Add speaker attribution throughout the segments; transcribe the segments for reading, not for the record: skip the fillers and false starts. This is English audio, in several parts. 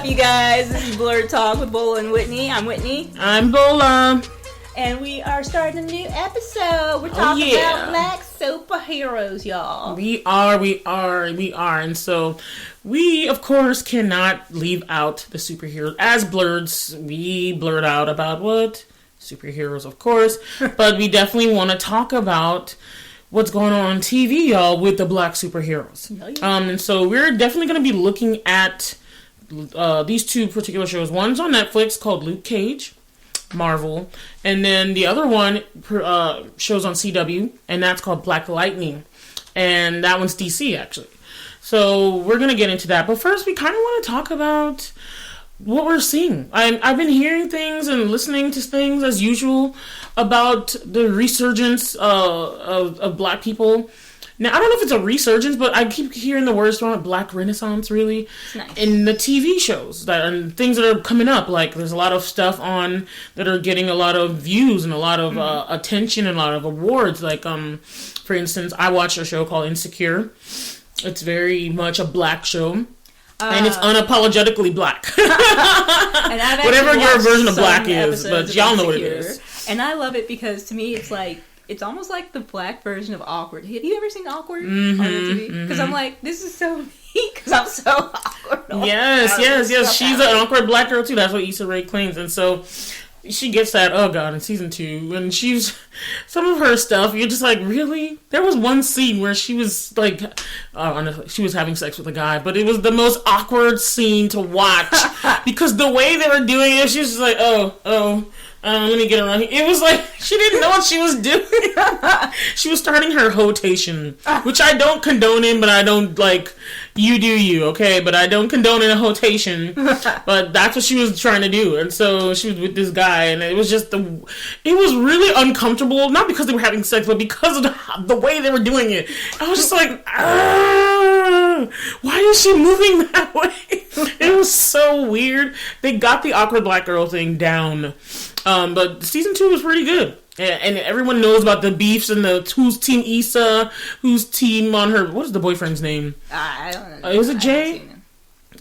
Speaker 1: up, you guys? This is BlerdTalk with Bola and Whitney. I'm Whitney.
Speaker 2: I'm Bola.
Speaker 1: And we are starting a new episode. We're talking about black superheroes, y'all.
Speaker 2: We are. And so we, of course, cannot leave out the superheroes. As Blerds, we blurt out about what? Superheroes, of course. But we definitely want to talk about what's going on TV, y'all, with the black superheroes. And so we're definitely going to be looking at these two particular shows. One's on Netflix called Luke Cage, Marvel, and then the other one shows on CW, and that's called Black Lightning, and that one's DC, actually. So we're going to get into that. But first, we kind of want to talk about what we're seeing. I've been hearing things and listening to things as usual about the resurgence of black people. Now, I don't know if it's a resurgence, but I keep hearing the words thrown out, black renaissance, really.
Speaker 1: Nice. In
Speaker 2: the TV shows and things that are coming up. Like, there's a lot of stuff on that are getting a lot of views and a lot of attention and a lot of awards. Like, for instance, I watched a show called Insecure. It's very much a black show. And it's unapologetically black. Whatever your version of black is, but y'all know what it is.
Speaker 1: And I love it because to me it's like, it's almost like the black version of Awkward. Have you ever seen Awkward on the TV? Because I'm like, this is so neat because I'm so awkward.
Speaker 2: Yes. She's an awkward black girl too. That's what Issa Rae claims. And so she gets that, in season 2. And some of her stuff, you're just like, really? There was one scene where she was like, she was having sex with a guy, but it was the most awkward scene to watch because the way they were doing it, she was just like, let me get around here. It was like, she didn't know what she was doing. She was starting her hotation, which I don't condone in, but I don't, like, you do you, okay? But I don't condone in a hotation. But that's what she was trying to do. And so she was with this guy, and it was just it was really uncomfortable, not because they were having sex, but because of the way they were doing it. I was just like, why is she moving that way? It was so weird. They got the awkward black girl thing down. But season 2 was pretty good. And everyone knows about the beefs and who's team Issa, who's team on her. What is the boyfriend's name?
Speaker 1: I don't know.
Speaker 2: Was it Jay?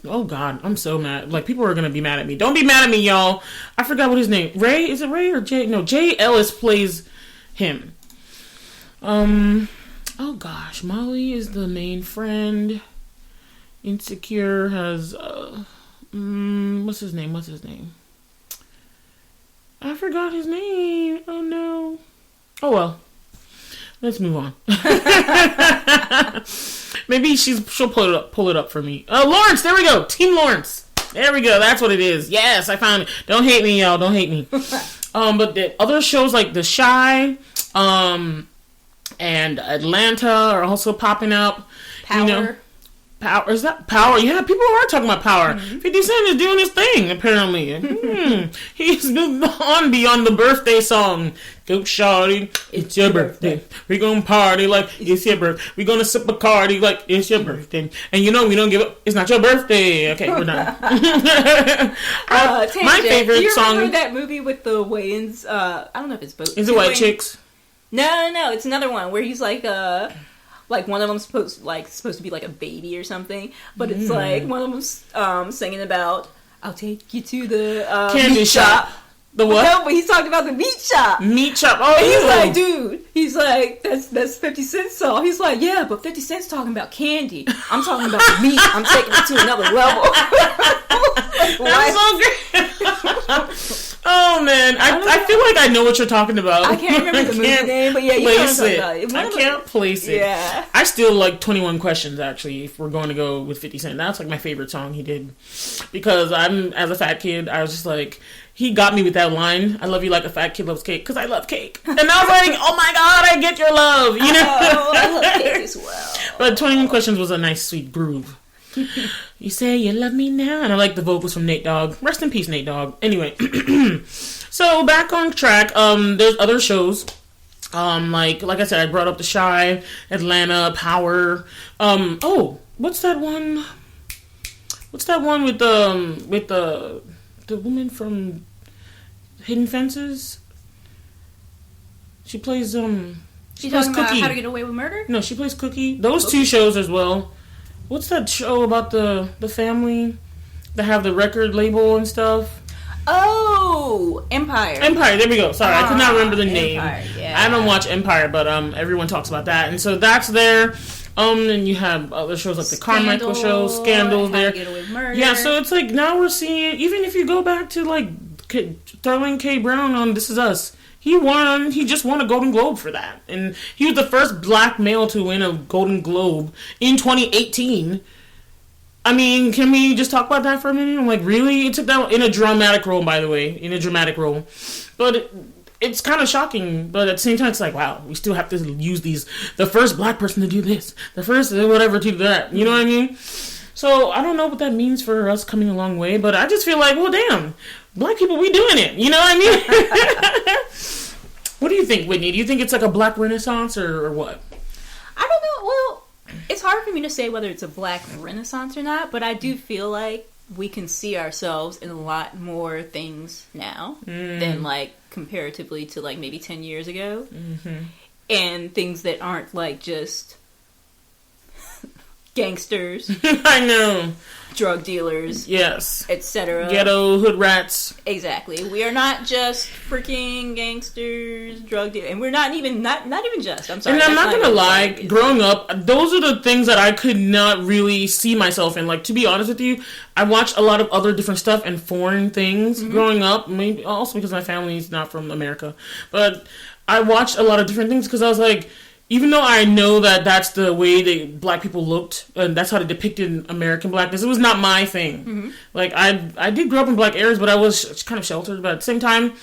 Speaker 2: Oh, God. I'm so mad. Like, people are going to be mad at me. Don't be mad at me, y'all. I forgot what his name. Ray? Is it Ray or Jay? No, Jay Ellis plays him. Oh, gosh. Molly is the main friend. Insecure has, what's his name? I forgot his name. Oh, no. Oh, well. Let's move on. Maybe she'll pull it up for me. Lawrence, there we go. Team Lawrence. There we go. That's what it is. Yes, I found it. Don't hate me, y'all. Don't hate me. But the other shows like The Chi, and Atlanta are also popping up.
Speaker 1: Power.
Speaker 2: You know, Power, is that Power? Yeah, people are talking about Power. 50 Cent is doing his thing, apparently. He's moved on beyond the birthday song. Go shawty, it's your birthday. We gonna party like it's your birthday. We gonna sip a Bacardi like it's your birthday. And you know we don't give up. It's not your birthday. Okay, we're done. My favorite song. Do you
Speaker 1: remember that movie with the Wayans? I don't know if it's both.
Speaker 2: Is it White Chicks?
Speaker 1: No. It's another one where he's like one of them's supposed to be like a baby or something, but it's like one of them's singing about I'll take you to the
Speaker 2: candy shop. The what?
Speaker 1: No, but he's talking about the meat shop.
Speaker 2: Meat shop. Oh,
Speaker 1: and he's like, dude. He's like, that's 50 Cent's song. He's like, yeah, but 50 Cent's talking about candy. I'm talking about the meat. I'm taking it to another level.
Speaker 2: That's so great. Oh man, I feel like I know what you're talking about.
Speaker 1: I can't remember the movie name, but yeah, you know what I'm talking about.
Speaker 2: I can't place it.
Speaker 1: Yeah.
Speaker 2: I still like 21 Questions, actually, if we're going to go with 50 Cent. That's like my favorite song he did. Because as a fat kid, I was just like, he got me with that line, I love you like a fat kid loves cake, because I love cake. And I was like, oh my God, I get your love, you know?
Speaker 1: Oh, I love cake as well.
Speaker 2: But 21 Questions was a nice, sweet groove. You say you love me now, and I like the vocals from Nate Dogg. Rest in peace, Nate Dogg. Anyway, so back on track. There's other shows. Like I said, I brought up The Chi, Atlanta, Power. What's that one? What's that one with the woman from Hidden Fences? She plays
Speaker 1: She talking about How to Get Away with Murder?
Speaker 2: No, she plays Cookie. Those two shows as well. What's that show about the family? that have the record label and stuff.
Speaker 1: Oh, Empire.
Speaker 2: Empire, there we go. Sorry, I could not remember the name.
Speaker 1: Yeah.
Speaker 2: I don't watch Empire, but everyone talks about that. And so that's there. And you have other shows like the Carmichael show, Scandals there.
Speaker 1: Get Away with Murder.
Speaker 2: Yeah, so it's like now we're seeing, even if you go back to like Sterling K. Brown on This Is Us, he just won a Golden Globe for that. And he was the first black male to win a Golden Globe in 2018. I mean, can we just talk about that for a minute? I'm like, really? It took that in a dramatic role, by the way. In a dramatic role. But it's kind of shocking. But at the same time, it's like, wow, we still have to use the first black person to do this. The first whatever to do that. You know what I mean? So, I don't know what that means for us coming a long way. But I just feel like, well, damn. Black people, we doing it. You know what I mean? What do you think, Whitney? Do you think it's like a black renaissance or what?
Speaker 1: I don't know. Well, it's hard for me to say whether it's a black renaissance or not, but I do feel like we can see ourselves in a lot more things now than like comparatively to like maybe 10 years ago. Mm-hmm. And things that aren't like just gangsters.
Speaker 2: I know.
Speaker 1: Drug dealers.
Speaker 2: Yes.
Speaker 1: Etc.
Speaker 2: Ghetto hood rats.
Speaker 1: Exactly. We are not just freaking gangsters, drug dealers. And we're not even just. I'm sorry.
Speaker 2: And I'm not going to lie, growing up, those are the things that I could not really see myself in. Like, to be honest with you, I watched a lot of other different stuff and foreign things growing up. Maybe also because my family's not from America. But I watched a lot of different things because I was like, even though I know that that's the way that black people looked, and that's how they depicted American blackness, it was not my thing. Mm-hmm. Like, I did grow up in black areas, but I was kind of sheltered. But at the same time,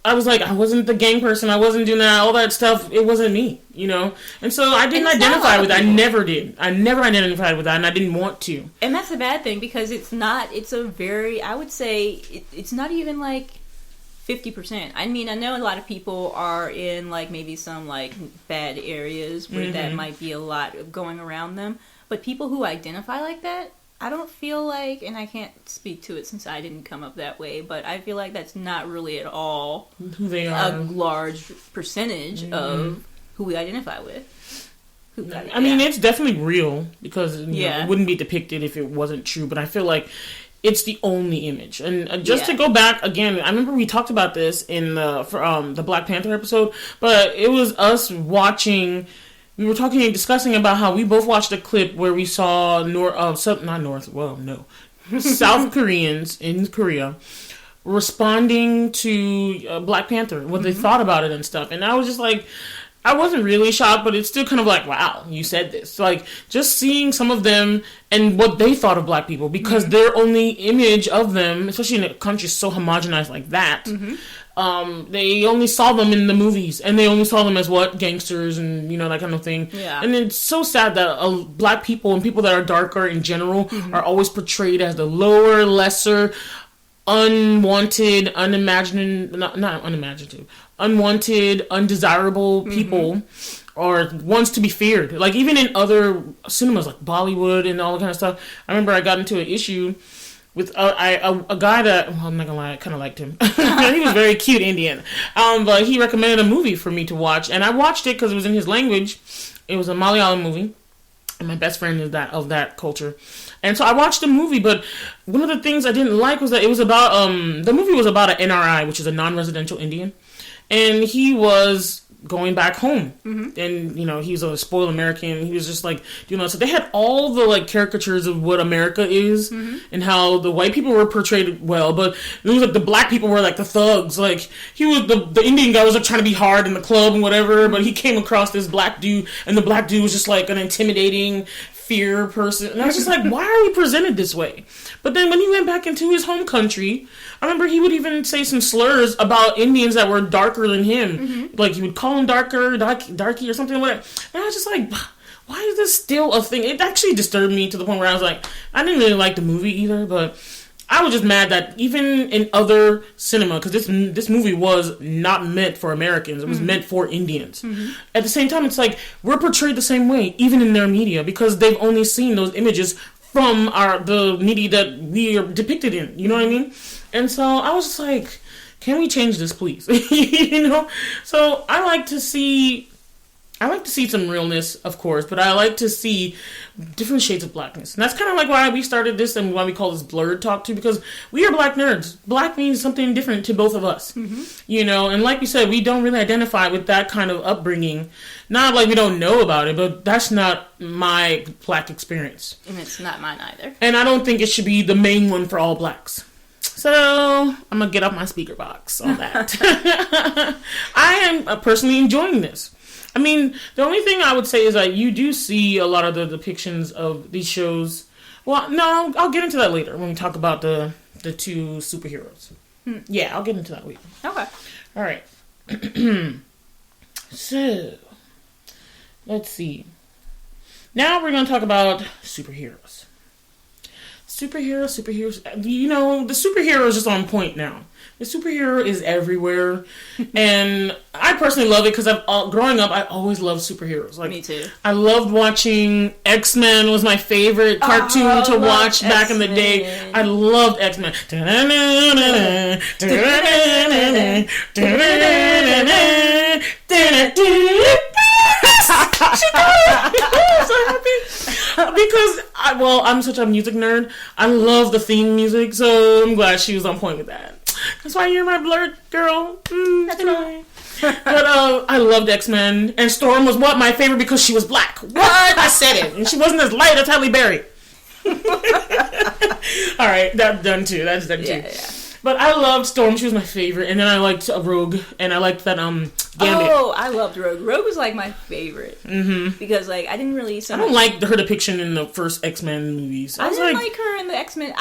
Speaker 2: I was like, I wasn't the gang person. I wasn't doing that, all that stuff. It wasn't me, you know? And so I didn't identify with that. I never did. I never identified with that, and I didn't want to.
Speaker 1: And that's a bad thing, because it's a very, I would say, it's not even like 50%. I mean, I know a lot of people are in like maybe some like bad areas where that might be a lot going around them, but people who identify like that, I don't feel like, and I can't speak to it since I didn't come up that way, but I feel like that's not really at all
Speaker 2: who they are.
Speaker 1: A large percentage of who we identify with.
Speaker 2: I mean, it's definitely real, because you know, it wouldn't be depicted if it wasn't true, but I feel like it's the only image. And just to go back again, I remember we talked about this in the Black Panther episode, but it was us watching. We were discussing about how we both watched a clip where we saw South Koreans in Korea responding to Black Panther, what they thought about it and stuff. And I was just like, I wasn't really shocked, but it's still kind of like, wow, you said this. Like, just seeing some of them and what they thought of black people, because their only image of them, especially in a country so homogenized like that, they only saw them in the movies, and they only saw them as gangsters and, you know, that kind of thing. Yeah. And it's so sad that black people and people that are darker in general are always portrayed as the lower, lesser, unwanted, unwanted, undesirable people, or ones to be feared. Like, even in other cinemas, like Bollywood and all that kind of stuff. I remember I got into an issue with a guy that, well, I'm not gonna lie, I kind of liked him. He was very cute Indian. But he recommended a movie for me to watch, and I watched it because it was in his language. It was a Malayalam movie, and my best friend is of that culture. And so I watched the movie, but one of the things I didn't like was that it was about, the movie was about an NRI, which is a non-residential Indian. And he was going back home. And, you know, he's a spoiled American. He was just like, you know, so they had all the, like, caricatures of what America is and how the white people were portrayed well, but it was like the black people were like the thugs. Like, he was, the Indian guy was like trying to be hard in the club and whatever, but he came across this black dude, and the black dude was just like an intimidating fear person. And I was just like, why are we presented this way? But then when he went back into his home country, I remember he would even say some slurs about Indians that were darker than him. Like, he would call them darky or something like that. And I was just like, why is this still a thing? It actually disturbed me to the point where I was like, I didn't really like the movie either, but I was just mad that even in other cinema, because this movie was not meant for Americans, it was meant for Indians. At the same time, it's like, we're portrayed the same way, even in their media, because they've only seen those images from the media that we are depicted in, you know what I mean? And so I was just like, can we change this, please? You know? So I like to see I like to see some realness, of course, but I like to see different shades of blackness. And that's kind of like why we started this and why we call this BlerdTalk too, because we are black nerds. Black means something different to both of us. You know, and like we said, we don't really identify with that kind of upbringing. Not like we don't know about it, but that's not my black experience.
Speaker 1: And it's not mine either.
Speaker 2: And I don't think it should be the main one for all blacks. So, I'm going to get off my speaker box on that. I am personally enjoying this. I mean, the only thing I would say is that you do see a lot of the depictions of these shows. Well, no, I'll get into that later when we talk about the two superheroes. Yeah, I'll get into that later.
Speaker 1: Okay.
Speaker 2: All right. So, let's see. Now we're going to talk about superheroes. Superheroes. You know, the superhero is just on point now. The superhero is everywhere. And I personally love it because growing up, I always loved superheroes. Like,
Speaker 1: me too.
Speaker 2: I loved watching X-Men was my favorite cartoon to watch back in the day. I loved X-Men. Because I'm such a music nerd. I love the theme music, so I'm glad she was on point with that. That's why you're my Blerd girl. That's right. But I loved X-Men, and Storm was my favorite because she was black. What? I said it, and she wasn't as light as Halle Berry. All right, that's done too.
Speaker 1: Yeah.
Speaker 2: But I loved Storm. She was my favorite. And then I liked Rogue. And I liked that Gambit.
Speaker 1: Oh, I loved Rogue. Rogue was like my favorite. Because like I didn't really...
Speaker 2: I don't like her depiction in the first X-Men movies.
Speaker 1: I didn't like her in the X-Men.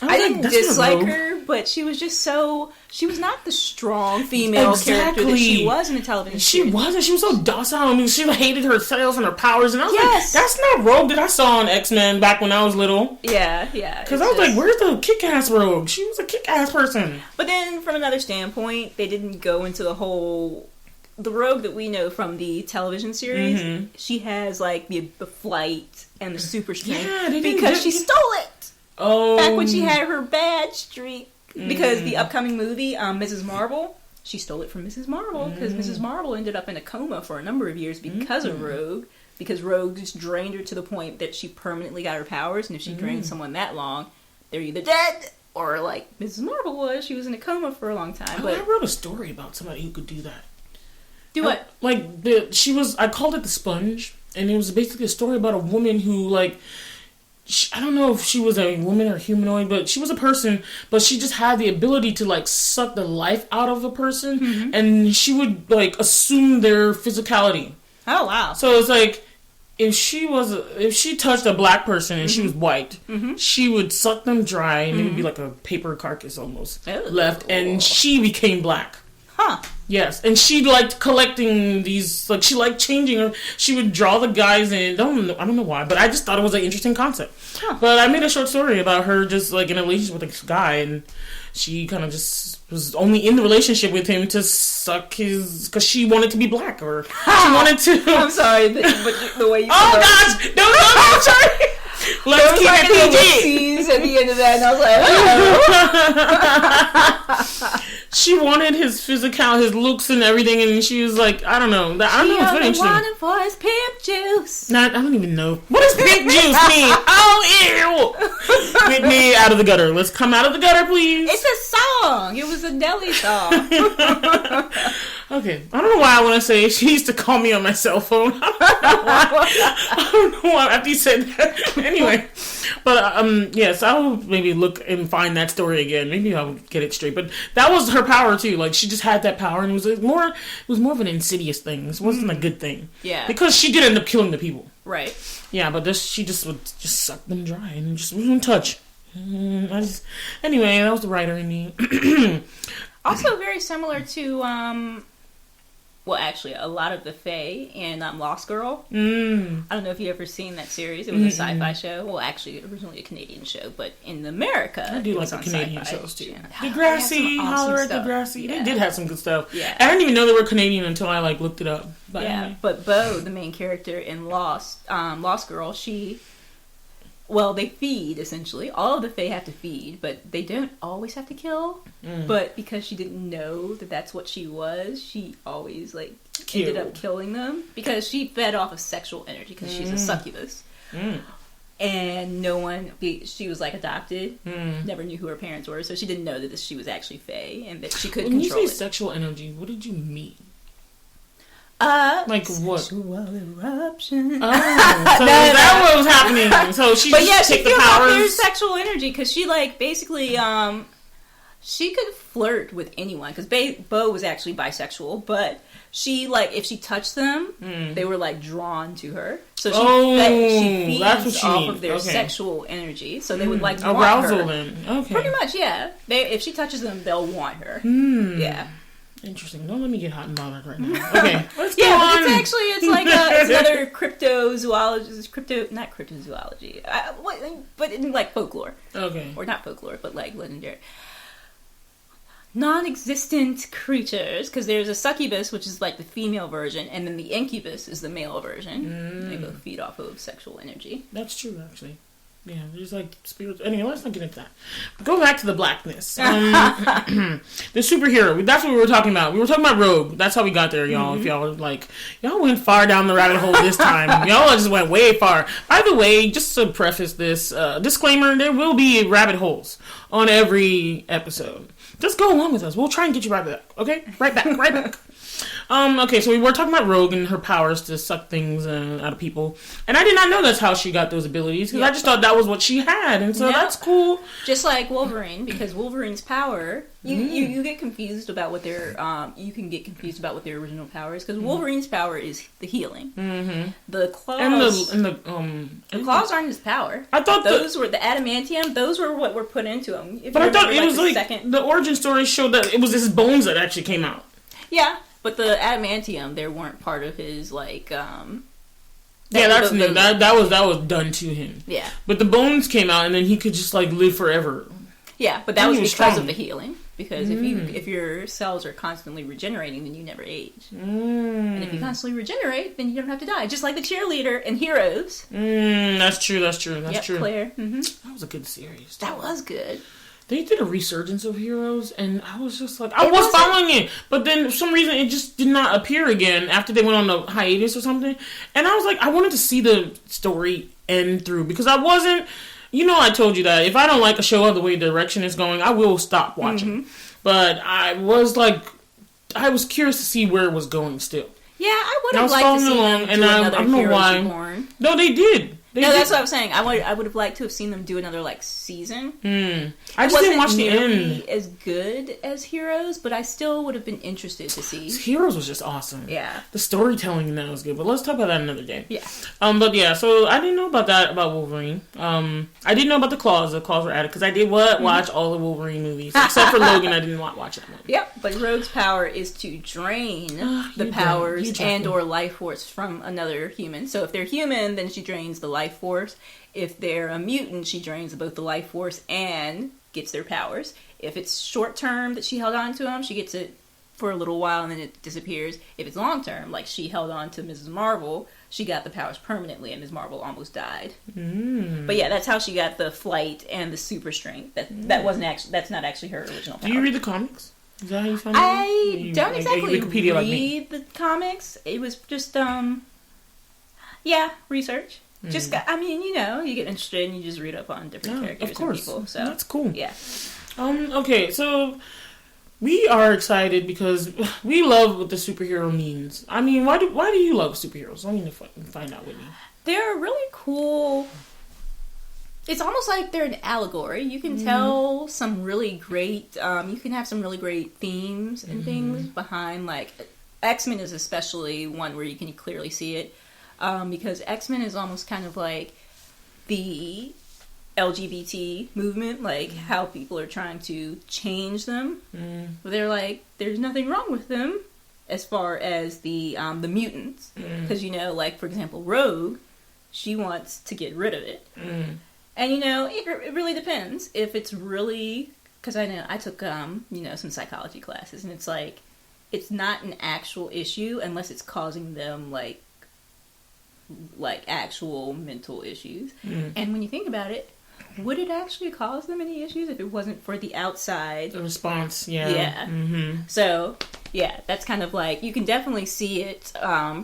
Speaker 1: I didn't dislike her, but she was just so... She was not the strong female character that she was in the television series.
Speaker 2: She wasn't. She was so docile. I mean, she hated herself and her powers. And I was like, that's not Rogue that I saw on X-Men back when I was little.
Speaker 1: Yeah.
Speaker 2: Because I was like, where's the kick-ass Rogue? She was a kick-ass person.
Speaker 1: But then, from another standpoint, they didn't go into the whole... The Rogue that we know from the television series, she has like the flight and the super strength because she stole it.
Speaker 2: Oh.
Speaker 1: Back when she had her bad streak. Because the upcoming movie, Mrs. Marvel, she stole it from Mrs. Marvel. Because Mrs. Marvel ended up in a coma for a number of years because of Rogue. Because Rogue just drained her to the point that she permanently got her powers. And if she drained someone that long, they're either dead or like Mrs. Marvel was. She was in a coma for a long time. But
Speaker 2: I wrote a story about somebody who could do that.
Speaker 1: Do what?
Speaker 2: I called it The Sponge. And it was basically a story about a woman who like... I don't know if she was a woman or humanoid, but she was a person, but she just had the ability to like suck the life out of a person, and she would like assume their physicality.
Speaker 1: Oh wow.
Speaker 2: So it's like if she touched a black person and she was white, she would suck them dry and it would be like a paper carcass almost left, and she became black.
Speaker 1: Huh.
Speaker 2: Yes, and she liked collecting these, like, she liked changing her. She would draw the guys in. I don't know why, but I just thought it was an interesting concept. Huh. But I made a short story about her just, like, in a relationship with this guy, and she kind of just was only in the relationship with him to suck his, because she wanted to be black, or she wanted to...
Speaker 1: I'm sorry, but the way you...
Speaker 2: Oh, gosh! No, I'm sorry! Let's keep it
Speaker 1: PG. At the end of that, and I was like,
Speaker 2: she wanted his physical, his looks and everything, and she was like, I don't know. I don't know. It's very interesting.
Speaker 1: Wanted for his pimp juice.
Speaker 2: I don't even know. What does pimp juice mean? Oh, ew! Whitney, out of the gutter. Let's come out of the gutter, please.
Speaker 1: It's a song. It was a deli song.
Speaker 2: Okay. I don't know why I want to say it. She used to call me on my cell phone. I don't know why after you said that. Anyway. But, yes, I'll maybe look and find that story again. Maybe I'll get it straight. But that was her power, too. Like, she just had that power, and it was more of an insidious thing. It wasn't a good thing.
Speaker 1: Yeah.
Speaker 2: Because she did end up killing the people.
Speaker 1: Right.
Speaker 2: Yeah, but she just would just suck them dry and just wouldn't touch. Anyway, that was the writer in me.
Speaker 1: Also very similar to, well, actually, a lot of the Fae in Lost Girl. I don't know if you've ever seen that series. It was a sci-fi show. Well, actually, originally a Canadian show, but in America,
Speaker 2: I do like the Canadian
Speaker 1: sci-fi
Speaker 2: shows, too.
Speaker 1: Yeah.
Speaker 2: Degrassi,
Speaker 1: Awesome
Speaker 2: Holler at
Speaker 1: stuff.
Speaker 2: Degrassi.
Speaker 1: Yeah.
Speaker 2: They did have some good stuff.
Speaker 1: Yeah.
Speaker 2: I didn't even know they were Canadian until I, like, looked it up. But
Speaker 1: yeah,
Speaker 2: anyway.
Speaker 1: but Bo, the main character in Lost Girl, she well, they feed, essentially. All of the Fae have to feed, but they don't always have to kill. But because she didn't know that that's what she was, she always, like, ended up killing them. Because she fed off of sexual energy, because she's a succubus. And no one, she was, like, adopted, never knew who her parents were, so she didn't know that she was actually Fae, and that she couldn't control it.
Speaker 2: When you say sexual energy, what did you mean? Like what?
Speaker 1: Sexual eruption.
Speaker 2: Oh, so that what was happening. So she just took the powers.
Speaker 1: There's sexual energy because she like basically she could flirt with anyone because Bo was actually bisexual, but she like if she touched them, they were like drawn to her. So she feeds off of their sexual energy, so they would like
Speaker 2: arousal
Speaker 1: want her.
Speaker 2: Then okay,
Speaker 1: pretty much, yeah. If she touches them, they'll want her. Yeah.
Speaker 2: Interesting. Don't let me get hot and bothered right now. Okay, let's go
Speaker 1: on.
Speaker 2: But
Speaker 1: it's like it's another cryptozoology. Not cryptozoology, but in like folklore.
Speaker 2: Okay.
Speaker 1: Or not folklore, but like legendary. Non-existent creatures, because there's a succubus, which is like the female version, and then the incubus is the male version. They both feed off of sexual energy.
Speaker 2: That's true, actually. Yeah, there's like spirits. Anyway, let's not get into that. Go back to the Blackness. The superhero. That's what we were talking about. We were talking about Rogue. That's how we got there, y'all. If y'all were like, y'all went far down the rabbit hole this time. Y'all just went way far. By the way, just to preface this, disclaimer, there will be rabbit holes on every episode. Just go along with us. We'll try and get you right back. Okay? Right back. Okay, so we were talking about Rogue and her powers to suck things out of people. And I did not know that's how she got those abilities, because I just thought that was what she had, and so that's cool.
Speaker 1: Just like Wolverine, because Wolverine's power, you get confused about what their, you can get confused about what their original power is, because Wolverine's power is the healing. The claws... the claws aren't his power.
Speaker 2: I thought
Speaker 1: those were the adamantium, those were what were put into him.
Speaker 2: But I thought it was the origin story showed that it was his bones that actually came out.
Speaker 1: Yeah. But the adamantium, they weren't part of his like.
Speaker 2: That's new. That was done to him.
Speaker 1: Yeah.
Speaker 2: But the bones came out, and then he could just like live forever.
Speaker 1: Yeah, but that was because of the healing. Because if your cells are constantly regenerating, then you never age. And if you constantly regenerate, then you don't have to die. Just like the cheerleader in Heroes.
Speaker 2: That's true. That's true.
Speaker 1: Claire.
Speaker 2: That was a good series.
Speaker 1: That was good.
Speaker 2: They did a resurgence of Heroes, and I was just like, I was following it, but then for some reason it just did not appear again after they went on the hiatus or something. And I was like, I wanted to see the story end through, because I wasn't, I told you that if I don't like a show or the way the direction is going, I will stop watching. But I was curious to see where it was going still.
Speaker 1: Yeah, I would have liked to see them do another Heroes Reborn.
Speaker 2: No, they did.
Speaker 1: That's what I was saying. I would have liked to have seen them do another season.
Speaker 2: I just didn't watch the end.
Speaker 1: As good as Heroes, but I still would have been interested to see.
Speaker 2: Heroes was just awesome.
Speaker 1: Yeah,
Speaker 2: the storytelling in that was good. But let's talk about that another day.
Speaker 1: Yeah.
Speaker 2: But yeah, so I didn't know about that about Wolverine. I didn't know about the claws. The claws were added because I did watch all the Wolverine movies except for Logan. I didn't watch that one.
Speaker 1: Yep, but Rogue's power is to drain the powers and or life force from another human. So if they're human, then she drains the life force. If they're a mutant, she drains both the life force and gets their powers. If it's short term that she held on to them, she gets it for a little while and then it disappears. If it's long term, like she held on to Mrs. Marvel, she got the powers permanently and Ms. Marvel almost died. But yeah, that's how she got the flight and the super strength. That's not actually her original power.
Speaker 2: Do you read the comics? Is that how you find out?
Speaker 1: I don't exactly read the comics. It was just research. Just you get interested and you just read up on different characters and people. So
Speaker 2: that's cool.
Speaker 1: Yeah.
Speaker 2: Okay, so we are excited because we love what the superhero means. I mean, why do you love superheroes? I need to find out, Whitney.
Speaker 1: They're really cool. It's almost like they're an allegory. You can tell some really great. You can have some really great themes and things behind. Like X-Men is especially one where you can clearly see it. Because X-Men is almost kind of like the LGBT movement, like how people are trying to change them. But they're like, there's nothing wrong with them as far as the mutants. Because, like, for example, Rogue, she wants to get rid of it. And, it really depends. If it's really... Because I know I took, some psychology classes, and it's like, it's not an actual issue unless it's causing them, like, like actual mental issues. And when you think about it, would it actually cause them any issues if it wasn't for the outside
Speaker 2: response? Yeah.
Speaker 1: Yeah. So yeah, that's kind of like, you can definitely see it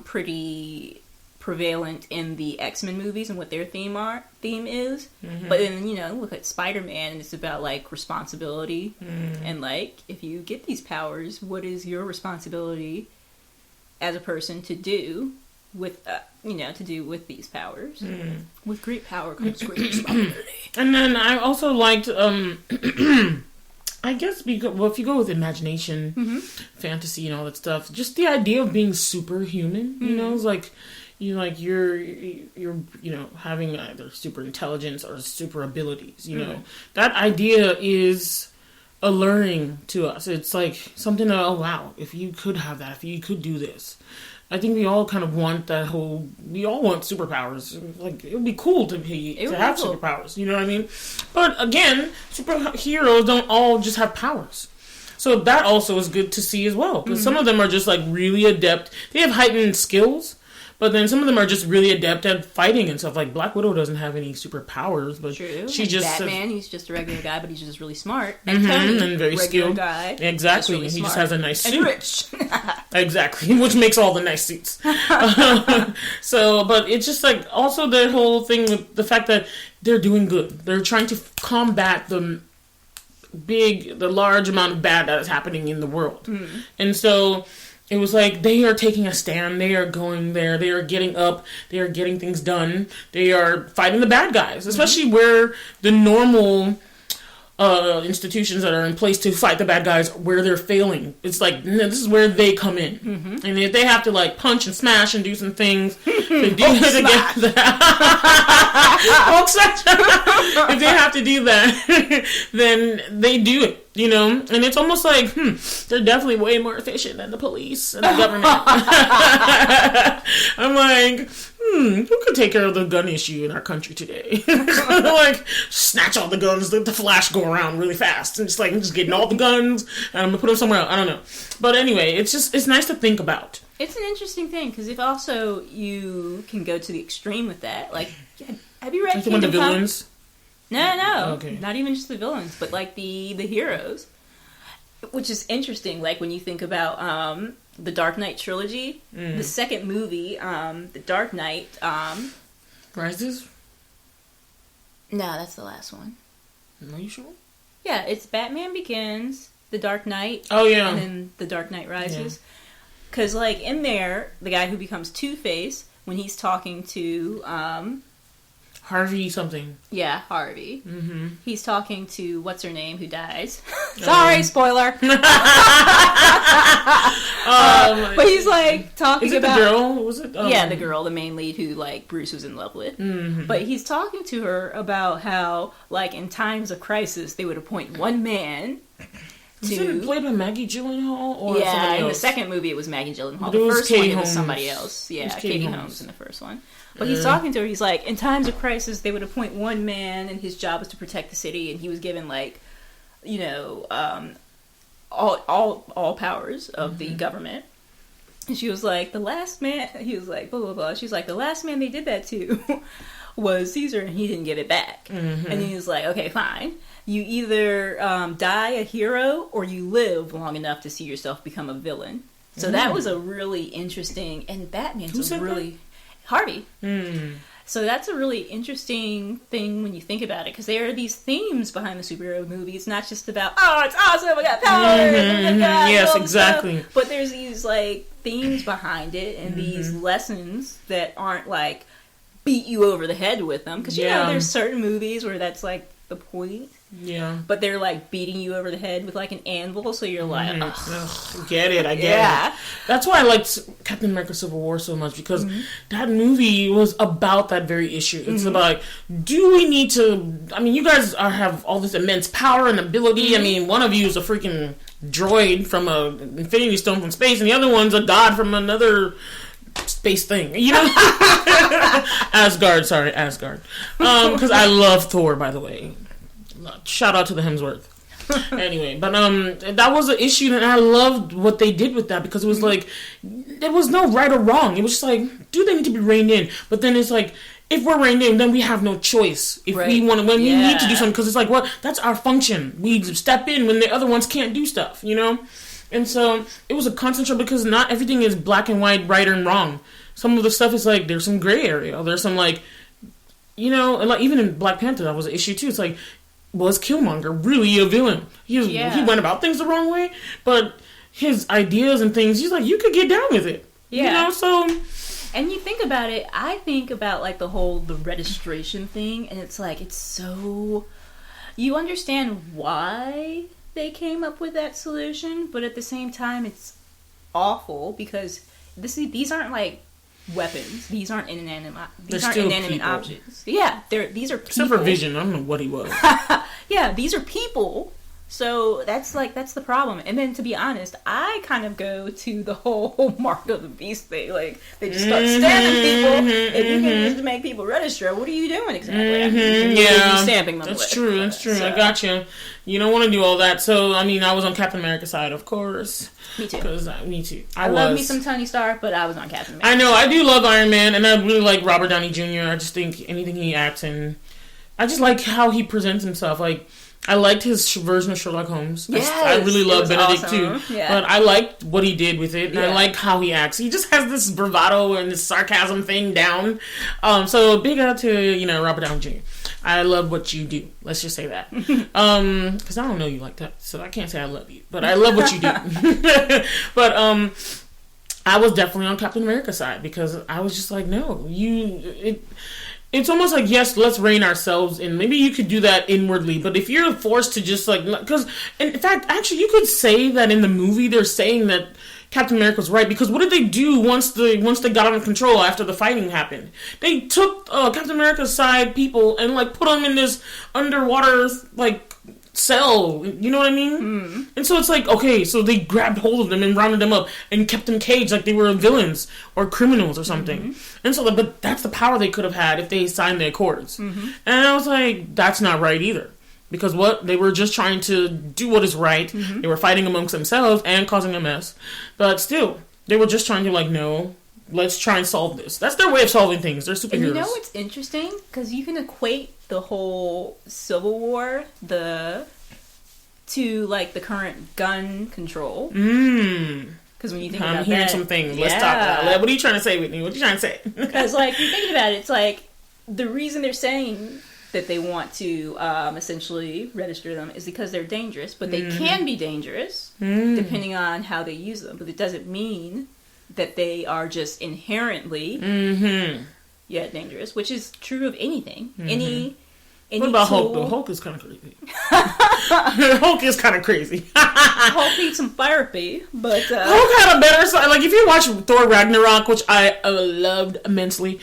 Speaker 1: pretty prevalent in the X-Men movies and what their theme is. But then, you know, look at Spider-Man, and it's about like responsibility and like, if you get these powers, what is your responsibility as a person to do with with these powers? With great power comes great responsibility.
Speaker 2: And then I also liked I guess if you go with imagination, fantasy, and all that stuff, just the idea of being superhuman, you know, it's like you're having either super intelligence or super abilities, you know. That idea is alluring to us. It's like something that, oh wow, if you could have that, if you could do this. I think we all kind of want we all want superpowers. Like, it would be cool to have superpowers, you know what I mean? But again, superheroes don't all just have powers. So that also is good to see as well. Because some of them are just like really adept. They have heightened skills. But then some of them are just really adept at fighting and stuff. Like, Black Widow doesn't have any superpowers, but she just...
Speaker 1: Batman, he's just a regular guy, but he's just really smart. And Tony,
Speaker 2: and very skilled.
Speaker 1: Guy,
Speaker 2: exactly.
Speaker 1: Really
Speaker 2: he just has a nice suit.
Speaker 1: And rich.
Speaker 2: Exactly. Which makes all the nice suits. So, but it's just like, also the whole thing with the fact that they're doing good. They're trying to combat the large amount of bad that is happening in the world. And so... it was like, they are taking a stand, they are going there, they are getting up, they are getting things done, they are fighting the bad guys, especially where the normal institutions that are in place to fight the bad guys, where they're failing. It's like, this is where they come in. And if they have to like punch and smash and do some things to get that, if they have to do that, then they do it. You know, and it's almost like, they're definitely way more efficient than the police and the government. I'm like, who could take care of the gun issue in our country today? Like, snatch all the guns, let the Flash go around really fast, and just getting all the guns, and I'm gonna put them somewhere else. I don't know. But anyway, it's nice to think about.
Speaker 1: It's an interesting thing, because if also you can go to the extreme with that. Like, have you read Kingdom Come?
Speaker 2: The villains?
Speaker 1: No.
Speaker 2: Okay.
Speaker 1: Not even just the villains, but like the heroes. Which is interesting, like when you think about the Dark Knight trilogy. The second movie, The Dark Knight...
Speaker 2: Rises?
Speaker 1: No, that's the last one.
Speaker 2: Are you sure?
Speaker 1: Yeah, it's Batman Begins, The Dark Knight,
Speaker 2: and
Speaker 1: then The Dark Knight Rises. Because, like, in there, the guy who becomes Two-Face, when he's talking to...
Speaker 2: Harvey something.
Speaker 1: Yeah, Harvey. He's talking to what's-her-name, who dies. Sorry, spoiler. But he's like talking about
Speaker 2: the girl. Was it?
Speaker 1: Yeah, the girl, the main lead, who like Bruce was in love with. But he's talking to her about how, like, in times of crisis, they would appoint one man.
Speaker 2: Was it played by Maggie Gyllenhaal or somebody else?
Speaker 1: In the second movie it was Maggie Gyllenhaal. The first one it was somebody else. Yeah, Katie Holmes in the first one. But he's talking to her. He's like, in times of crisis, they would appoint one man, and his job was to protect the city. And he was given, like, you know, all powers of the government. And she was like, the last man. He was like, blah blah blah. She's like, the last man they did that to was Caesar, and he didn't give it back. And he was like, okay, fine. You either die a hero, or you live long enough to see yourself become a villain. So that was a really interesting, and Batman's a really... Harvey. So that's a really interesting thing when you think about it, because there are these themes behind the superhero movie. It's not just about, oh, it's awesome, I got powers,
Speaker 2: yes, exactly.
Speaker 1: Stuff. But there's these like themes behind it, and these lessons that aren't like beat you over the head with them, because you know there's certain movies where that's like the point.
Speaker 2: Yeah.
Speaker 1: But they're like beating you over the head with like an anvil, so you're like,
Speaker 2: I get it. That's why I liked Captain America Civil War so much, because that movie was about that very issue. It's about, do we need to, I mean, you guys have all this immense power and ability. I mean, one of you is a freaking droid from a Infinity Stone from space, and the other one's a god from another space thing, you know. Asgard. Because I love Thor, by the way. Shout out to the Hemsworth. Anyway, but that was an issue, and I loved what they did with that, because it was like, there was no right or wrong. It was just like, do they need to be reined in? But then it's like, if we're reined in, then we have no choice. If we want to, when we need to do something, because it's like, well, that's our function. We step in when the other ones can't do stuff, you know? And so it was a constant trouble, because not everything is black and white, right and wrong. Some of the stuff is like, there's some gray area. There's some like, you know, and like even in Black Panther, that was an issue too. It's like, was Killmonger really a villain? He went about things the wrong way, but his ideas and things, he's like, you could get down with it. Yeah. You know, so...
Speaker 1: And you think about it, I think about like the registration thing, and it's like, it's so... You understand why they came up with that solution, but at the same time, it's awful, because these aren't like weapons. These aren't inanimate objects. Yeah, these are people.
Speaker 2: Except for Vision, I don't know what he was.
Speaker 1: Yeah, these are people. So that's the problem. And then, to be honest, I kind of go to the whole Mark of the Beast thing. Like, they just start stamping people. If you can just make people register, what are you doing exactly?
Speaker 2: Yeah,
Speaker 1: stamping them.
Speaker 2: That's true. That's true. So. I got you. You don't want to do all that. So, I mean, I was on Captain America's side, of course.
Speaker 1: Me too.
Speaker 2: Me too.
Speaker 1: I love me some Tony Stark, but I was on Captain America.
Speaker 2: I know. I do love Iron Man, and I really like Robert Downey Jr. I just think anything he acts in, I just like how he presents himself. Like, I liked his version of Sherlock Holmes. Yes, I really love Benedict awesome. Too. Yeah. But I liked what he did with it, and I like how he acts. He just has this bravado and this sarcasm thing down. So big out to, Robert Downey Jr. I love what you do. Let's just say that. Because I don't know you like that, so I can't say I love you. But I love what you do. But I was definitely on Captain America's side, because I was just like, no, it's almost like, yes, let's rein ourselves in. Maybe you could do that inwardly, but if you're forced to just like, because in fact, actually, you could say that in the movie they're saying that Captain America's right, because what did they do once they got under control after the fighting happened? They took Captain America's side people and like put them in this underwater like cell, you know what I mean? Mm. And so it's like, okay, so they grabbed hold of them and rounded them up and kept them caged like they were villains or criminals or something. Mm-hmm. And so, but that's the power they could have had if they signed the Accords. Mm-hmm. And I was like, that's not right either. Because they were just trying to do what is right. Mm-hmm. They were fighting amongst themselves and causing a mess. But still, they were just trying to like, no, let's try and solve this. That's their way of solving things. They're superheroes. And
Speaker 1: you know what's interesting? Because you can equate the whole Civil War to like the current gun control. Because when you think about
Speaker 2: hearing some things. Let's talk about it. What are you trying to say, Whitney? What are you trying to say?
Speaker 1: Because like you're thinking about it, it's like the reason they're saying that they want to essentially register them is because they're dangerous, but they can be dangerous depending on how they use them. But it doesn't mean that they are just inherently dangerous, which is true of anything. Any
Speaker 2: what about
Speaker 1: tool.
Speaker 2: Hulk, though? Hulk is kind of crazy. Hulk is kind of crazy.
Speaker 1: Hulk needs some therapy, but...
Speaker 2: Hulk had a better side. Like, if you watch Thor Ragnarok, which I loved immensely,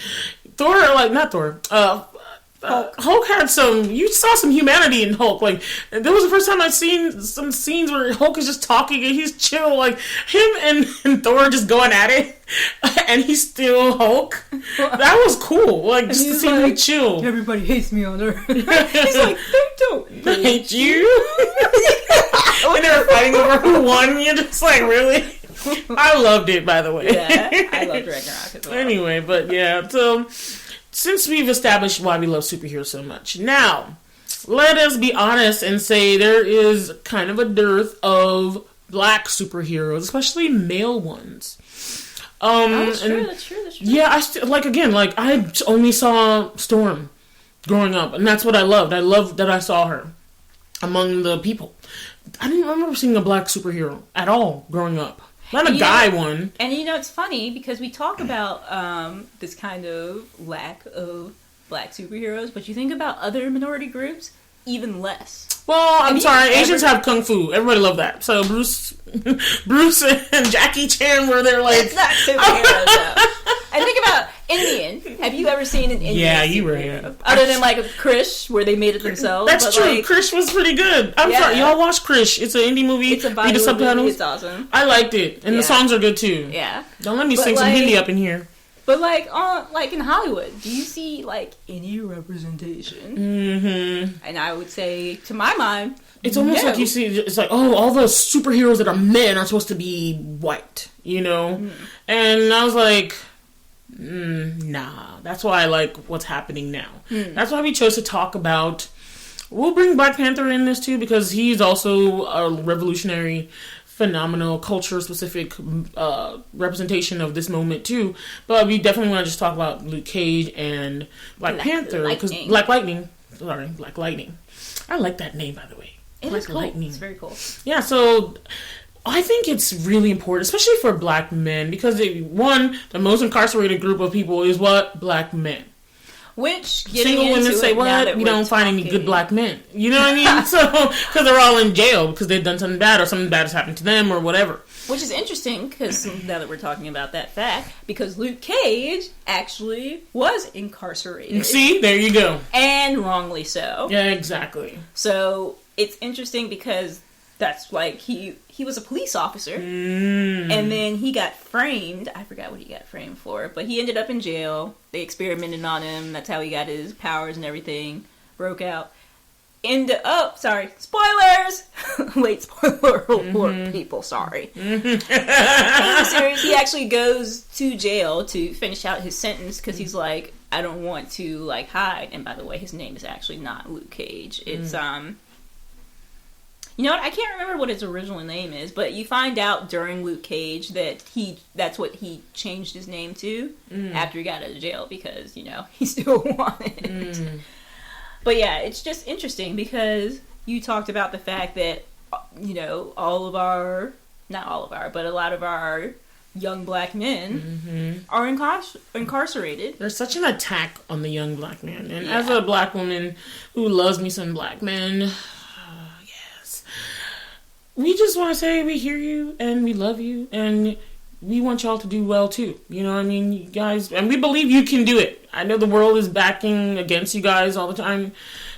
Speaker 2: Hulk had you saw some humanity in Hulk. Like, that was the first time I'd seen some scenes where Hulk is just talking and he's chill. Like, him and Thor just going at it, and he's still Hulk. That was cool. Like, just to see him chill.
Speaker 1: Everybody hates me on Earth. He's like, they don't
Speaker 2: hate you. When they were fighting over who won, you're just like, really? I loved it, by the way.
Speaker 1: Yeah, I loved Ragnarok as well.
Speaker 2: Anyway, but yeah, so... Since we've established why we love superheroes so much, now, let us be honest and say there is kind of a dearth of black superheroes, especially male ones.
Speaker 1: That's true.
Speaker 2: Yeah, I only saw Storm growing up, and that's what I loved. I loved that I saw her among the people. I didn't remember seeing a black superhero at all growing up. Not a guy one.
Speaker 1: And it's funny because we talk about this kind of lack of black superheroes, but you think about other minority groups, even less.
Speaker 2: Well, I'm sorry, Asians have kung fu. Everybody loved that. So Bruce and Jackie Chan were there like...
Speaker 1: It's not superheroes, though. And think about Indian. Have you ever seen an Indian?
Speaker 2: Yeah, you were. Yeah.
Speaker 1: Other than like Krish, where they made it themselves.
Speaker 2: That's true. Like, Krish was pretty good. I'm sorry, y'all watch Krish. It's an indie movie.
Speaker 1: It's a Bollywood movie. It's awesome.
Speaker 2: I liked it, and the songs are good too.
Speaker 1: Yeah.
Speaker 2: Don't let me sing some Hindi up in here.
Speaker 1: But like in Hollywood, do you see like any representation? Mm-hmm. And I would say, to my mind,
Speaker 2: it's almost like you see. It's like, oh, all the superheroes that are men are supposed to be white, you know. Mm. And I was like, nah. That's why I like what's happening now. Mm. That's why we chose to talk about. We'll bring Black Panther in this too because he's also a revolutionary, phenomenal, culture-specific representation of this moment too. But we definitely want to just talk about Luke Cage and Black Panther because Black Lightning. Sorry, Black Lightning. I like that name, by the way.
Speaker 1: It is cool. Lightning. It's very cool.
Speaker 2: Yeah, so I think it's really important, especially for Black men, because one, the most incarcerated group of people is what? Black men.
Speaker 1: Which
Speaker 2: single women say, "What? We don't find any good Black men." You know what I mean? So because they're all in jail because they've done something bad or something bad has happened to them or whatever.
Speaker 1: Which is interesting because now that we're talking about that fact, because Luke Cage actually was incarcerated.
Speaker 2: See, there you go,
Speaker 1: and wrongly so.
Speaker 2: Yeah, exactly.
Speaker 1: So it's interesting because that's like he was a police officer, and then he got framed. I forgot what he got framed for, but he ended up in jail. They experimented on him. That's how he got his powers and everything. Broke out. Sorry, spoilers! Late spoiler alert, people, sorry. In the series, he actually goes to jail to finish out his sentence because he's like, I don't want to, like, hide. And by the way, his name is actually not Luke Cage. It's, you know what? I can't remember what his original name is, but you find out during Luke Cage that that's what he changed his name to after he got out of jail because, you know, he still wanted. But yeah, it's just interesting because you talked about the fact that, you know, not all of our, but a lot of our young Black men are incarcerated.
Speaker 2: There's such an attack on the young Black man. And as a Black woman who loves me some Black men, we just want to say we hear you and we love you and we want y'all to do well too. You know what I mean? You guys, and we believe you can do it. I know the world is backing against you guys all the time,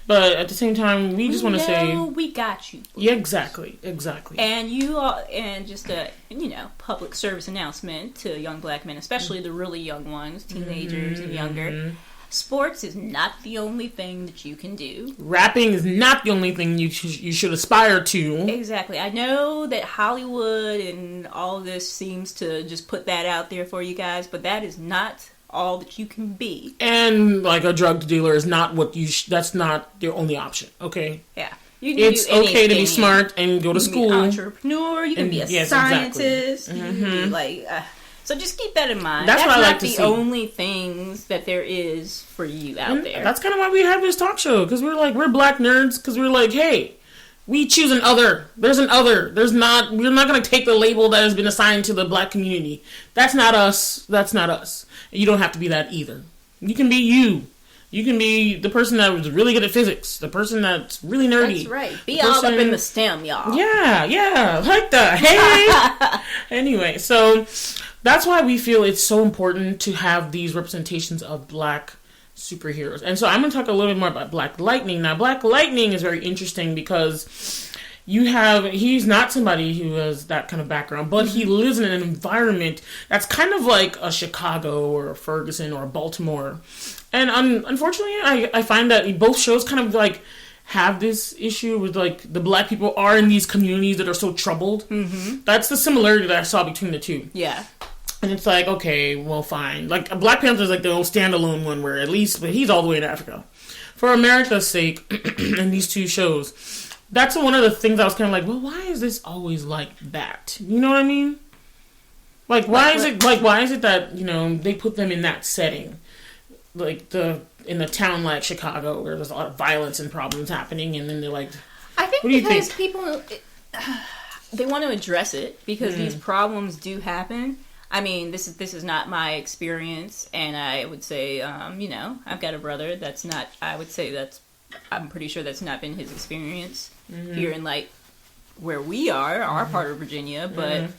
Speaker 2: but at the same time, we just want to say
Speaker 1: we got you.
Speaker 2: Yeah, exactly.
Speaker 1: And and just a public service announcement to young Black men, especially the really young ones, teenagers and younger. Sports is not the only thing that you can do.
Speaker 2: Rapping is not the only thing you should aspire to.
Speaker 1: Exactly. I know that Hollywood and all of this seems to just put that out there for you guys, but that is not all that you can be.
Speaker 2: And like a drug dealer is not what that's not your only option, okay?
Speaker 1: Yeah.
Speaker 2: It's okay to be smart and go to school.
Speaker 1: You can be an entrepreneur, you can be a scientist, you can be so just keep that in mind. That's what I like to see. That's not the only things that there is for you out there.
Speaker 2: That's kind of why we have this talk show, because we're Black nerds, because we're like, hey, we choose an other. There's an other. We're not going to take the label that has been assigned to the Black community. That's not us. That's not us. You don't have to be that either. You can be you. You can be the person that was really good at physics, the person that's really nerdy.
Speaker 1: That's right. Be all up in the STEM, y'all.
Speaker 2: Yeah, like that. Hey! Anyway, so that's why we feel it's so important to have these representations of Black superheroes. And so I'm going to talk a little bit more about Black Lightning. Now, Black Lightning is very interesting because he's not somebody who has that kind of background, but he lives in an environment that's kind of like a Chicago or a Ferguson or a Baltimore. And unfortunately, I find that both shows kind of like have this issue with like the Black people are in these communities that are so troubled. That's the similarity that I saw between the two.
Speaker 1: Yeah.
Speaker 2: And it's like, okay, well, fine. Like, Black Panther is like the old standalone one where at least, but he's all the way in Africa. For America's sake, in these two shows, that's one of the things I was kind of like, well, why is this always like that? You know what I mean? Like, why is it that, they put them in that setting? Like, in a town like Chicago where there's a lot of violence and problems happening, and then they're like,
Speaker 1: I think because people, they want to address it because these problems do happen. I mean, this is not my experience, and I would say, I've got a brother that's not, I'm pretty sure that's not been his experience here in, like, where we are, our part of Virginia, but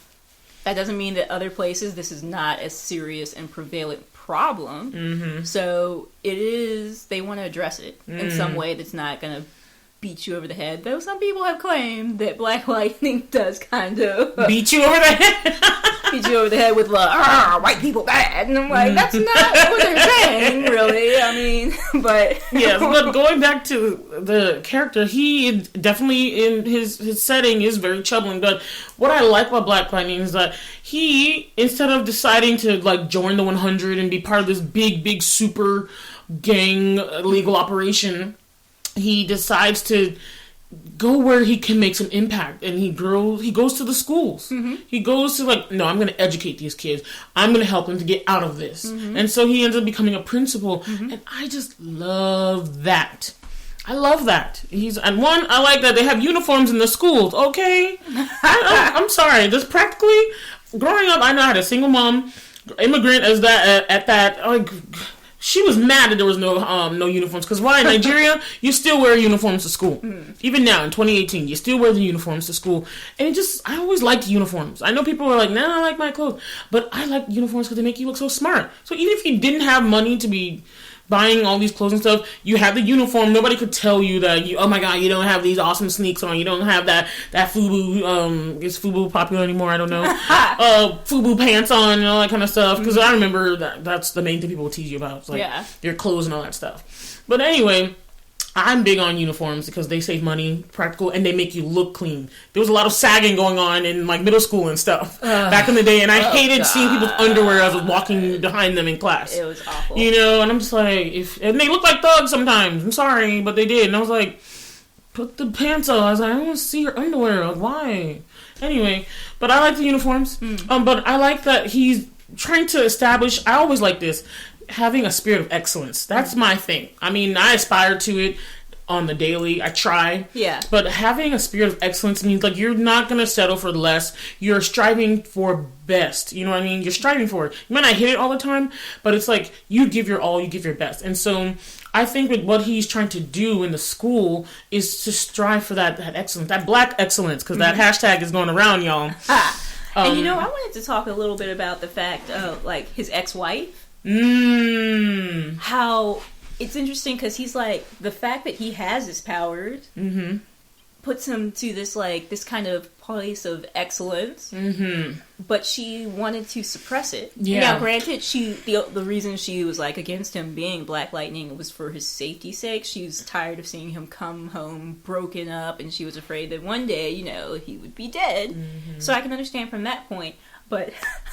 Speaker 1: that doesn't mean that other places this is not a serious and prevalent problem. So they want to address it in some way that's not going to beat you over the head, though some people have claimed that Black Lightning does kind of
Speaker 2: beat you over the head.
Speaker 1: beat you over the head with white people bad, and I'm like, that's not what they're saying, really. I mean, but
Speaker 2: yes, but going back to the character, he definitely in his setting is very troubling. But what I like about Black Lightning is that he, instead of deciding to like join the 100 and be part of this big super gang legal operation, he decides to go where he can make some impact, and he goes to the schools. He goes to like, no, I'm going to educate these kids. I'm going to help them to get out of this. And so he ends up becoming a principal, and I just love that. I love that. I like that they have uniforms in the schools. Okay, I'm sorry. Just practically growing up, I know I had a single mom, immigrant as that at that. Like, she was mad that there was no uniforms, because why in Nigeria you still wear uniforms to school. Even now in 2018 you still wear the uniforms to school, and I always liked uniforms. I know people are like, nah, I like my clothes, but I like uniforms because they make you look so smart. So even if you didn't have money to be buying all these clothes and stuff, you have the uniform. Nobody could tell you that oh my god, you don't have these awesome sneaks on, you don't have that FUBU, is FUBU popular anymore? I don't know. FUBU pants on and all that kind of stuff, because I remember that's the main thing people would tease you about. It's like your clothes and all that stuff. But anyway, I'm big on uniforms because they save money, practical, and they make you look clean. There was a lot of sagging going on in like middle school and stuff back in the day, and I hated seeing people's underwear as I was walking behind them in class.
Speaker 1: It was awful.
Speaker 2: You know, and I'm just like, and they look like thugs sometimes. I'm sorry, but they did. And I was like, put the pants on. I was like, I don't want to see your underwear. Like, why? Anyway, but I like the uniforms. But I like that he's trying to establish, I always like this, having a spirit of excellence. That's my thing. I mean, I aspire to it on the daily. I try. Yeah. But having a spirit of excellence means like you're not going to settle for less. You're striving for best. You know what I mean? You're striving for it. You might not hit it all the time, but it's like you give your all, you give your best. And so I think with what he's trying to do in the school is to strive for that excellence, that Black excellence, because that hashtag is going around, y'all.
Speaker 1: And you know, I wanted to talk a little bit about the fact of like his ex-wife. How it's interesting because he's like, the fact that he has his powers puts him to this kind of place of excellence, but she wanted to suppress it. Now granted, the reason she was like against him being Black Lightning was for his safety's sake. She was tired of seeing him come home broken up, and she was afraid that one day, you know, he would be dead. So I can understand from that point. But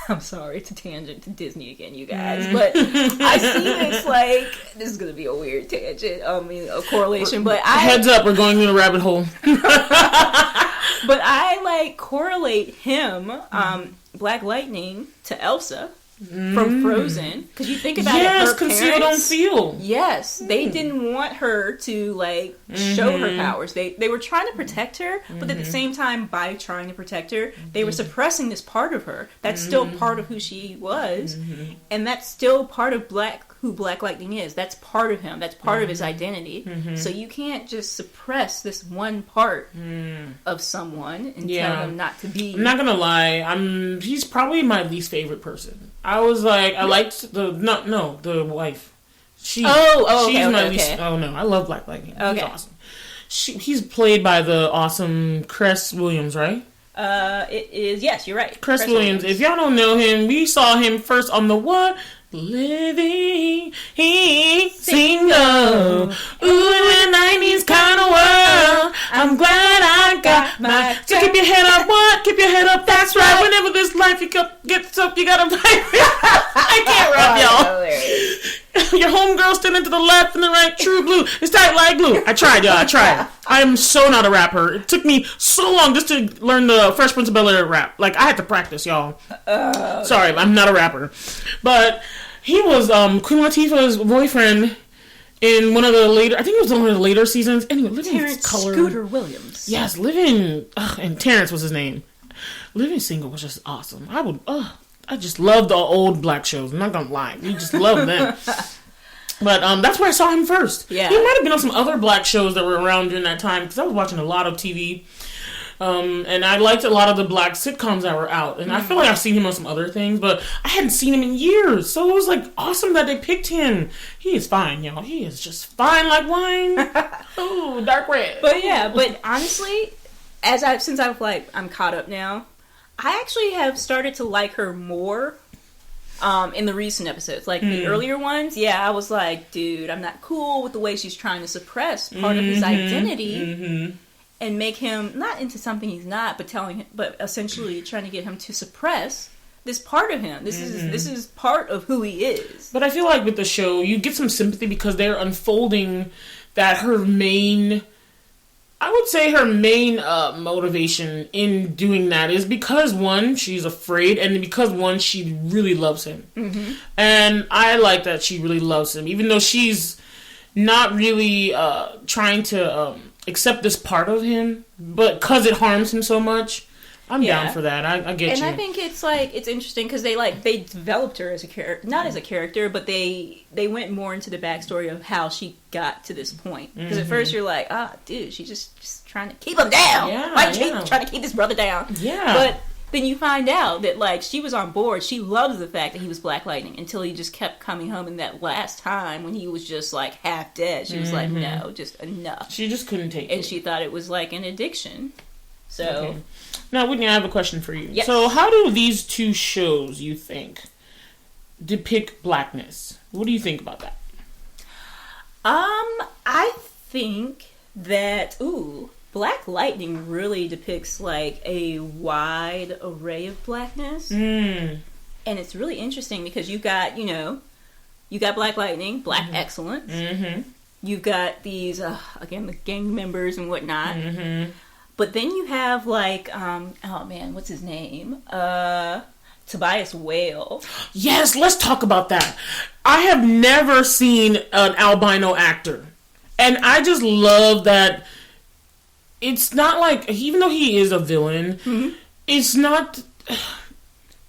Speaker 1: I'm sorry, it's a tangent to Disney again, you guys. But I see this like, this is going to be a weird tangent, a correlation. But
Speaker 2: heads up, we're going in a rabbit hole.
Speaker 1: But I like correlate him, Black Lightning, to Elsa from Frozen, because you think about it, her
Speaker 2: conceal don't feel.
Speaker 1: Yes, they didn't want her to like show her powers. They were trying to protect her, but at the same time, by trying to protect her, they were suppressing this part of her. That's still part of who she was, and that's still part of who Black Lightning is. That's part of him. That's part of his identity. So you can't just suppress this one part of someone and tell them not to be.
Speaker 2: I'm not gonna lie. He's probably my least favorite person. I was like, I liked the wife. She's my least. Oh no, I love Black Lightning. He's awesome. He's played by the awesome Cress Williams, right?
Speaker 1: It is. Yes, you're right.
Speaker 2: Cress Williams. If y'all don't know him, we saw him first on the what? Living single. Ooh, in the 90s kind of world. I'm glad I got my. So keep your head up, what? Keep your head up, that's right. Whenever this life gets up, you gotta fight. I can't rap, y'all. Your homegirl standing to the left and the right, true blue. It's tight like glue. I tried, y'all. I tried. I'm so not a rapper. It took me so long just to learn the Fresh Prince of Bel-Air rap. Like, I had to practice, y'all. Sorry, I'm not a rapper. But he was Queen Latifah's boyfriend in one of the later, I think it was one of the later seasons. Anyway,
Speaker 1: Terrence Scooter Williams.
Speaker 2: Yes, and Terrence was his name. Living Single was just awesome. I just love the old Black shows. I'm not gonna lie. You just love them. But that's where I saw him first. Yeah. He might have been on some other Black shows that were around during that time, because I was watching a lot of TV. And I liked a lot of the Black sitcoms that were out. And I feel like I've seen him on some other things, but I hadn't seen him in years. So it was like awesome that they picked him. He is fine, y'all. He is just fine like wine. Oh, dark red.
Speaker 1: But yeah, but honestly, I'm caught up now. I actually have started to like her more in the recent episodes. Like the earlier ones, I was like, dude, I'm not cool with the way she's trying to suppress part of his identity and make him not into something he's not, but essentially trying to get him to suppress this part of him. This is part of who he is.
Speaker 2: But I feel like with the show, you get some sympathy because they're unfolding that her main motivation in doing that is because, one, she's afraid, and because, one, she really loves him. And I like that she really loves him, even though she's not really trying to accept this part of him, but because it harms him so much. I'm down for that. I get you.
Speaker 1: And I think it's interesting because they developed her as a character, not as a character, but they went more into the backstory of how she got to this point. Because at first you're like, dude, she's just trying to keep him down. Trying to keep this brother down. Yeah. But then you find out that she was on board. She loves the fact that he was Black Lightning until he just kept coming home. And that last time when he was just half dead, she was like, no, just enough.
Speaker 2: She just couldn't take it.
Speaker 1: And she thought it was like an addiction. So. Okay.
Speaker 2: Now, Whitney, I have a question for you.
Speaker 1: Yes.
Speaker 2: So, how do these two shows, you think, depict Blackness? What do you think about that?
Speaker 1: I think that, Black Lightning really depicts, a wide array of blackness. And it's really interesting because you got Black Lightning, Black Excellence. You've got these, again, the gang members and whatnot. But then you have what's his name? Tobias Whale.
Speaker 2: Yes, let's talk about that. I have never seen an albino actor. And I just love that it's not even though he is a villain, it's not...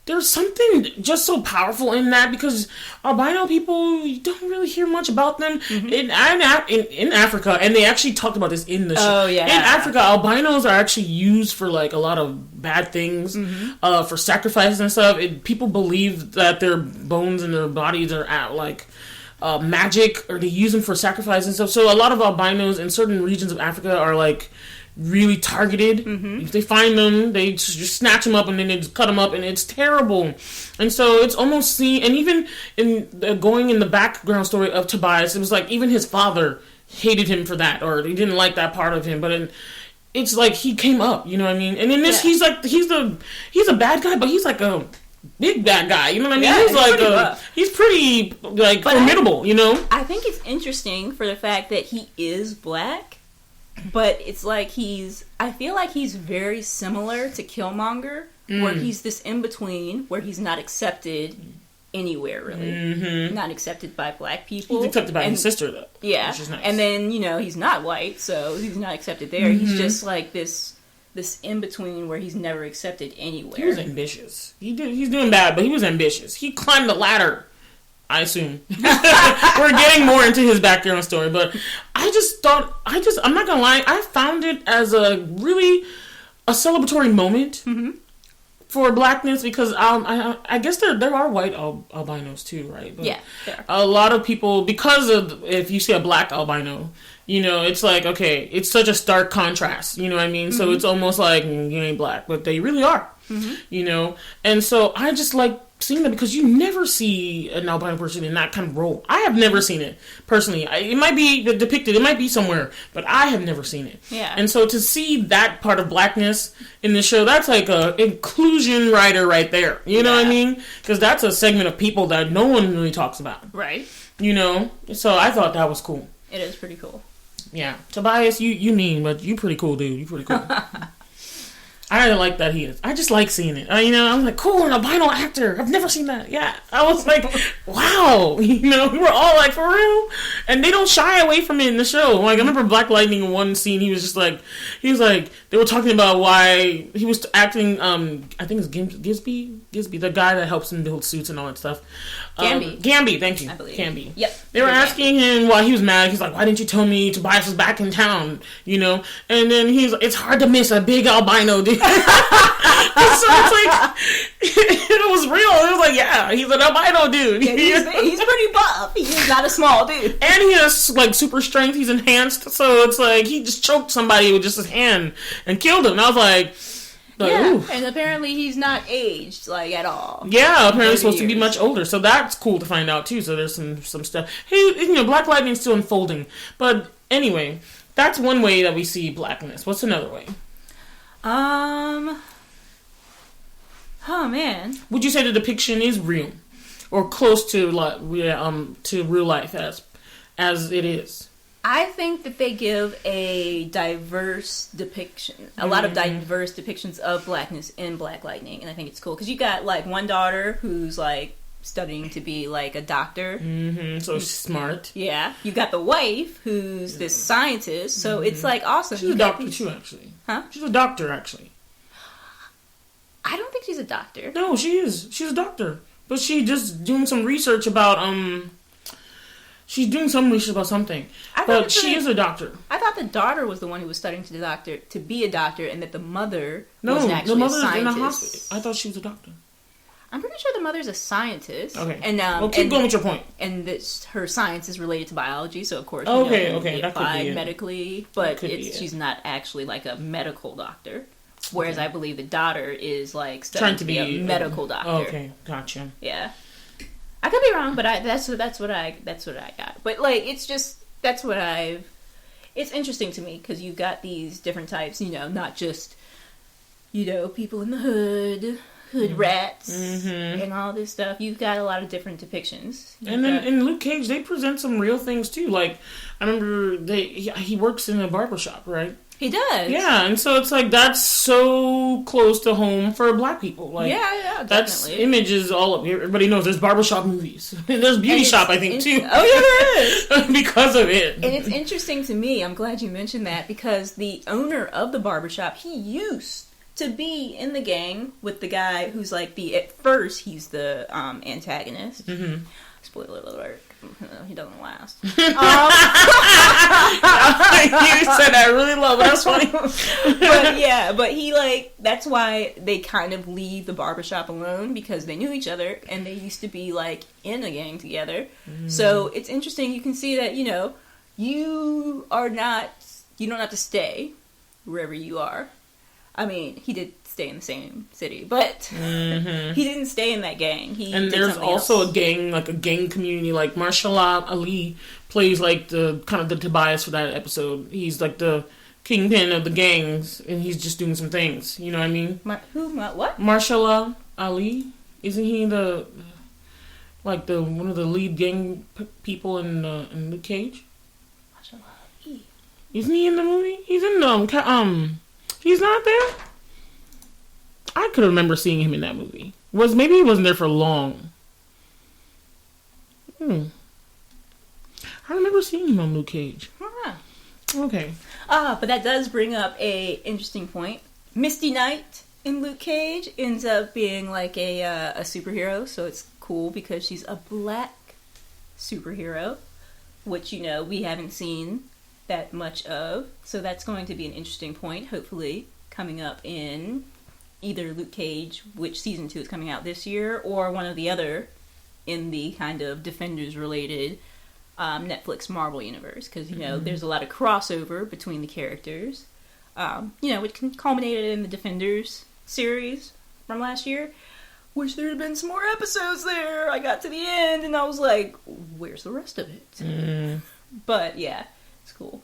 Speaker 2: There's something just so powerful in that because albino people, you don't really hear much about them in Africa, and they actually talked about this in the show.
Speaker 1: Oh, yeah.
Speaker 2: In Africa, albinos are actually used for a lot of bad things, for sacrifices and stuff. People believe that their bones and their bodies are magic, or they use them for sacrifice and stuff. So a lot of albinos in certain regions of Africa are really targeted. If they find them, they just snatch them up and then they just cut them up, and it's terrible. And so it's almost seen, and even in going in the background story of Tobias, it was even his father hated him for that, or he didn't like that part of him. But it's he came up, you know what I mean? And in this, he's a bad guy, but he's a big bad guy, you know what I mean?
Speaker 1: Yeah,
Speaker 2: he's pretty formidable, you know?
Speaker 1: I think it's interesting for the fact that he is black. But it's I feel like he's very similar to Killmonger, where he's this in-between, where he's not accepted anywhere, really. Not accepted by black people.
Speaker 2: He's accepted by his sister, though.
Speaker 1: Yeah. Which is nice. And then, he's not white, so he's not accepted there. He's just this in-between where he's never accepted anywhere.
Speaker 2: He was ambitious. He's doing bad, but he was ambitious. He climbed the ladder. I assume. We're getting more into his background story, but I'm not gonna lie, I found it as a celebratory moment for Blackness because I guess there are white albinos too, right? But
Speaker 1: yeah, there
Speaker 2: are. A lot of people, because of, if you see a black albino, it's okay, it's such a stark contrast, you know what I mean? So it's almost you ain't black, but they really are, and so I just seeing that because you never see an albino person in that kind of role. I have never seen it personally. It might be depicted, it might be somewhere, but I have never seen it.
Speaker 1: Yeah.
Speaker 2: And so to see that part of Blackness in the show, that's a inclusion writer right there. You know what I mean? Because that's a segment of people that no one really talks about.
Speaker 1: Right.
Speaker 2: So I thought that was cool.
Speaker 1: It is pretty cool.
Speaker 2: Yeah. Tobias, you mean, but you pretty cool, dude. You pretty cool. I like that he is. I just like seeing it. I'm cool, an albino actor. I've never seen that. Yeah. I was wow. We were all for real? And they don't shy away from it in the show. I remember Black Lightning in one scene, he was just they were talking about why he was acting, I think it's Gisby, the guy that helps him build suits and all that stuff. Gamby, thank you.
Speaker 1: I believe.
Speaker 2: Gamby.
Speaker 1: Yep.
Speaker 2: They were asking him why he was mad. He's why didn't you tell me Tobias was back in town? And then it's hard to miss a big albino, dude. So it was real. It was yeah, he's an albino dude.
Speaker 1: Yeah, he's pretty buff. He's not a small dude.
Speaker 2: And he has super strength. He's enhanced. So it's he just choked somebody with just his hand and killed him. And I was But,
Speaker 1: yeah,
Speaker 2: oof.
Speaker 1: and apparently he's not aged, like, at all.
Speaker 2: Yeah, apparently he's supposed to be
Speaker 1: years.
Speaker 2: much older. So that's cool to find out, too. So there's some stuff. Hey, Black Lightning's still unfolding. But anyway, that's one way that we see Blackness. What's another way?
Speaker 1: Oh, man.
Speaker 2: Would you say the depiction is real? Or close to real life as it is?
Speaker 1: I think that they give a diverse depiction, a lot of diverse depictions of blackness in Black Lightning, and I think it's cool because you got like one daughter who's like studying to be like a doctor,
Speaker 2: so she's smart.
Speaker 1: Yeah, you got the wife who's this scientist, so it's like awesome.
Speaker 2: She's a doctor too, actually.
Speaker 1: Huh?
Speaker 2: She's a doctor, actually.
Speaker 1: I don't think she's a doctor.
Speaker 2: No, she is. She's a doctor, but she just doing some research about She's doing some research about something, but she is a doctor.
Speaker 1: I thought the daughter was the one who was studying to be a doctor, and that the mother was actually
Speaker 2: the mother's
Speaker 1: a scientist.
Speaker 2: in the hospital. I thought she was a doctor.
Speaker 1: I'm pretty sure the mother's a scientist.
Speaker 2: Okay,
Speaker 1: and
Speaker 2: well, keep going with your point.
Speaker 1: And that her science is related to biology, so of course,
Speaker 2: okay,
Speaker 1: that
Speaker 2: could be
Speaker 1: medically, but she's not actually like a medical doctor. Whereas I believe the daughter is like trying to be a medical doctor.
Speaker 2: Okay, gotcha.
Speaker 1: Yeah. I could be wrong, but that's what I got. But like, it's just it's interesting to me because you've got these different types, not just people in the hood rats, and all this stuff. You've got a lot of different depictions. And
Speaker 2: then in Luke Cage, they present some real things too. Like I remember he works in a barbershop, right?
Speaker 1: He does.
Speaker 2: Yeah, and so it's like that's so close to home for Black people. Like,
Speaker 1: yeah,
Speaker 2: that's
Speaker 1: definitely.
Speaker 2: Images all of everybody knows. There's barbershop movies. There's beauty shop, I think, too.
Speaker 1: Oh yeah, there is
Speaker 2: because of it.
Speaker 1: And it's interesting to me. I'm glad you mentioned that because the owner of the barbershop, he used to be in the gang with the guy who's like at first he's the antagonist. Mm-hmm. Spoiler alert. He doesn't last. You said
Speaker 2: that really low, but that's funny.
Speaker 1: but he that's why they kind of leave the barbershop alone because they knew each other and they used to be like in a gang together. So it's interesting. You can see that, you don't have to stay wherever you are. I mean, he did stay in the same city, but he didn't stay in that gang.
Speaker 2: And there's also
Speaker 1: else.
Speaker 2: a gang community. Like Marshala Ali plays like the kind of the Tobias for that episode. He's like the kingpin of the gangs, and he's just doing some things. You know what I mean?
Speaker 1: What?
Speaker 2: Marshala Ali, isn't he the one of the lead gang people in Luke Cage?
Speaker 1: Marshala Ali.
Speaker 2: Isn't he in the movie? He's in He's not there. I could remember seeing him in that movie. Maybe he wasn't there for long. I remember seeing him on Luke Cage. Okay.
Speaker 1: But that does bring up a interesting point. Misty Knight in Luke Cage ends up being like a superhero, so it's cool because she's a Black superhero, which we haven't seen that much of. So that's going to be an interesting point, hopefully coming up in either Luke Cage, which season 2 is coming out this year, or one of the other in the kind of Defenders related Netflix Marvel universe, because there's a lot of crossover between the characters, which culminated in the Defenders series from last year. Wish there had been some more episodes there. I got to the end and I was like, where's the rest of it? But yeah, it's cool.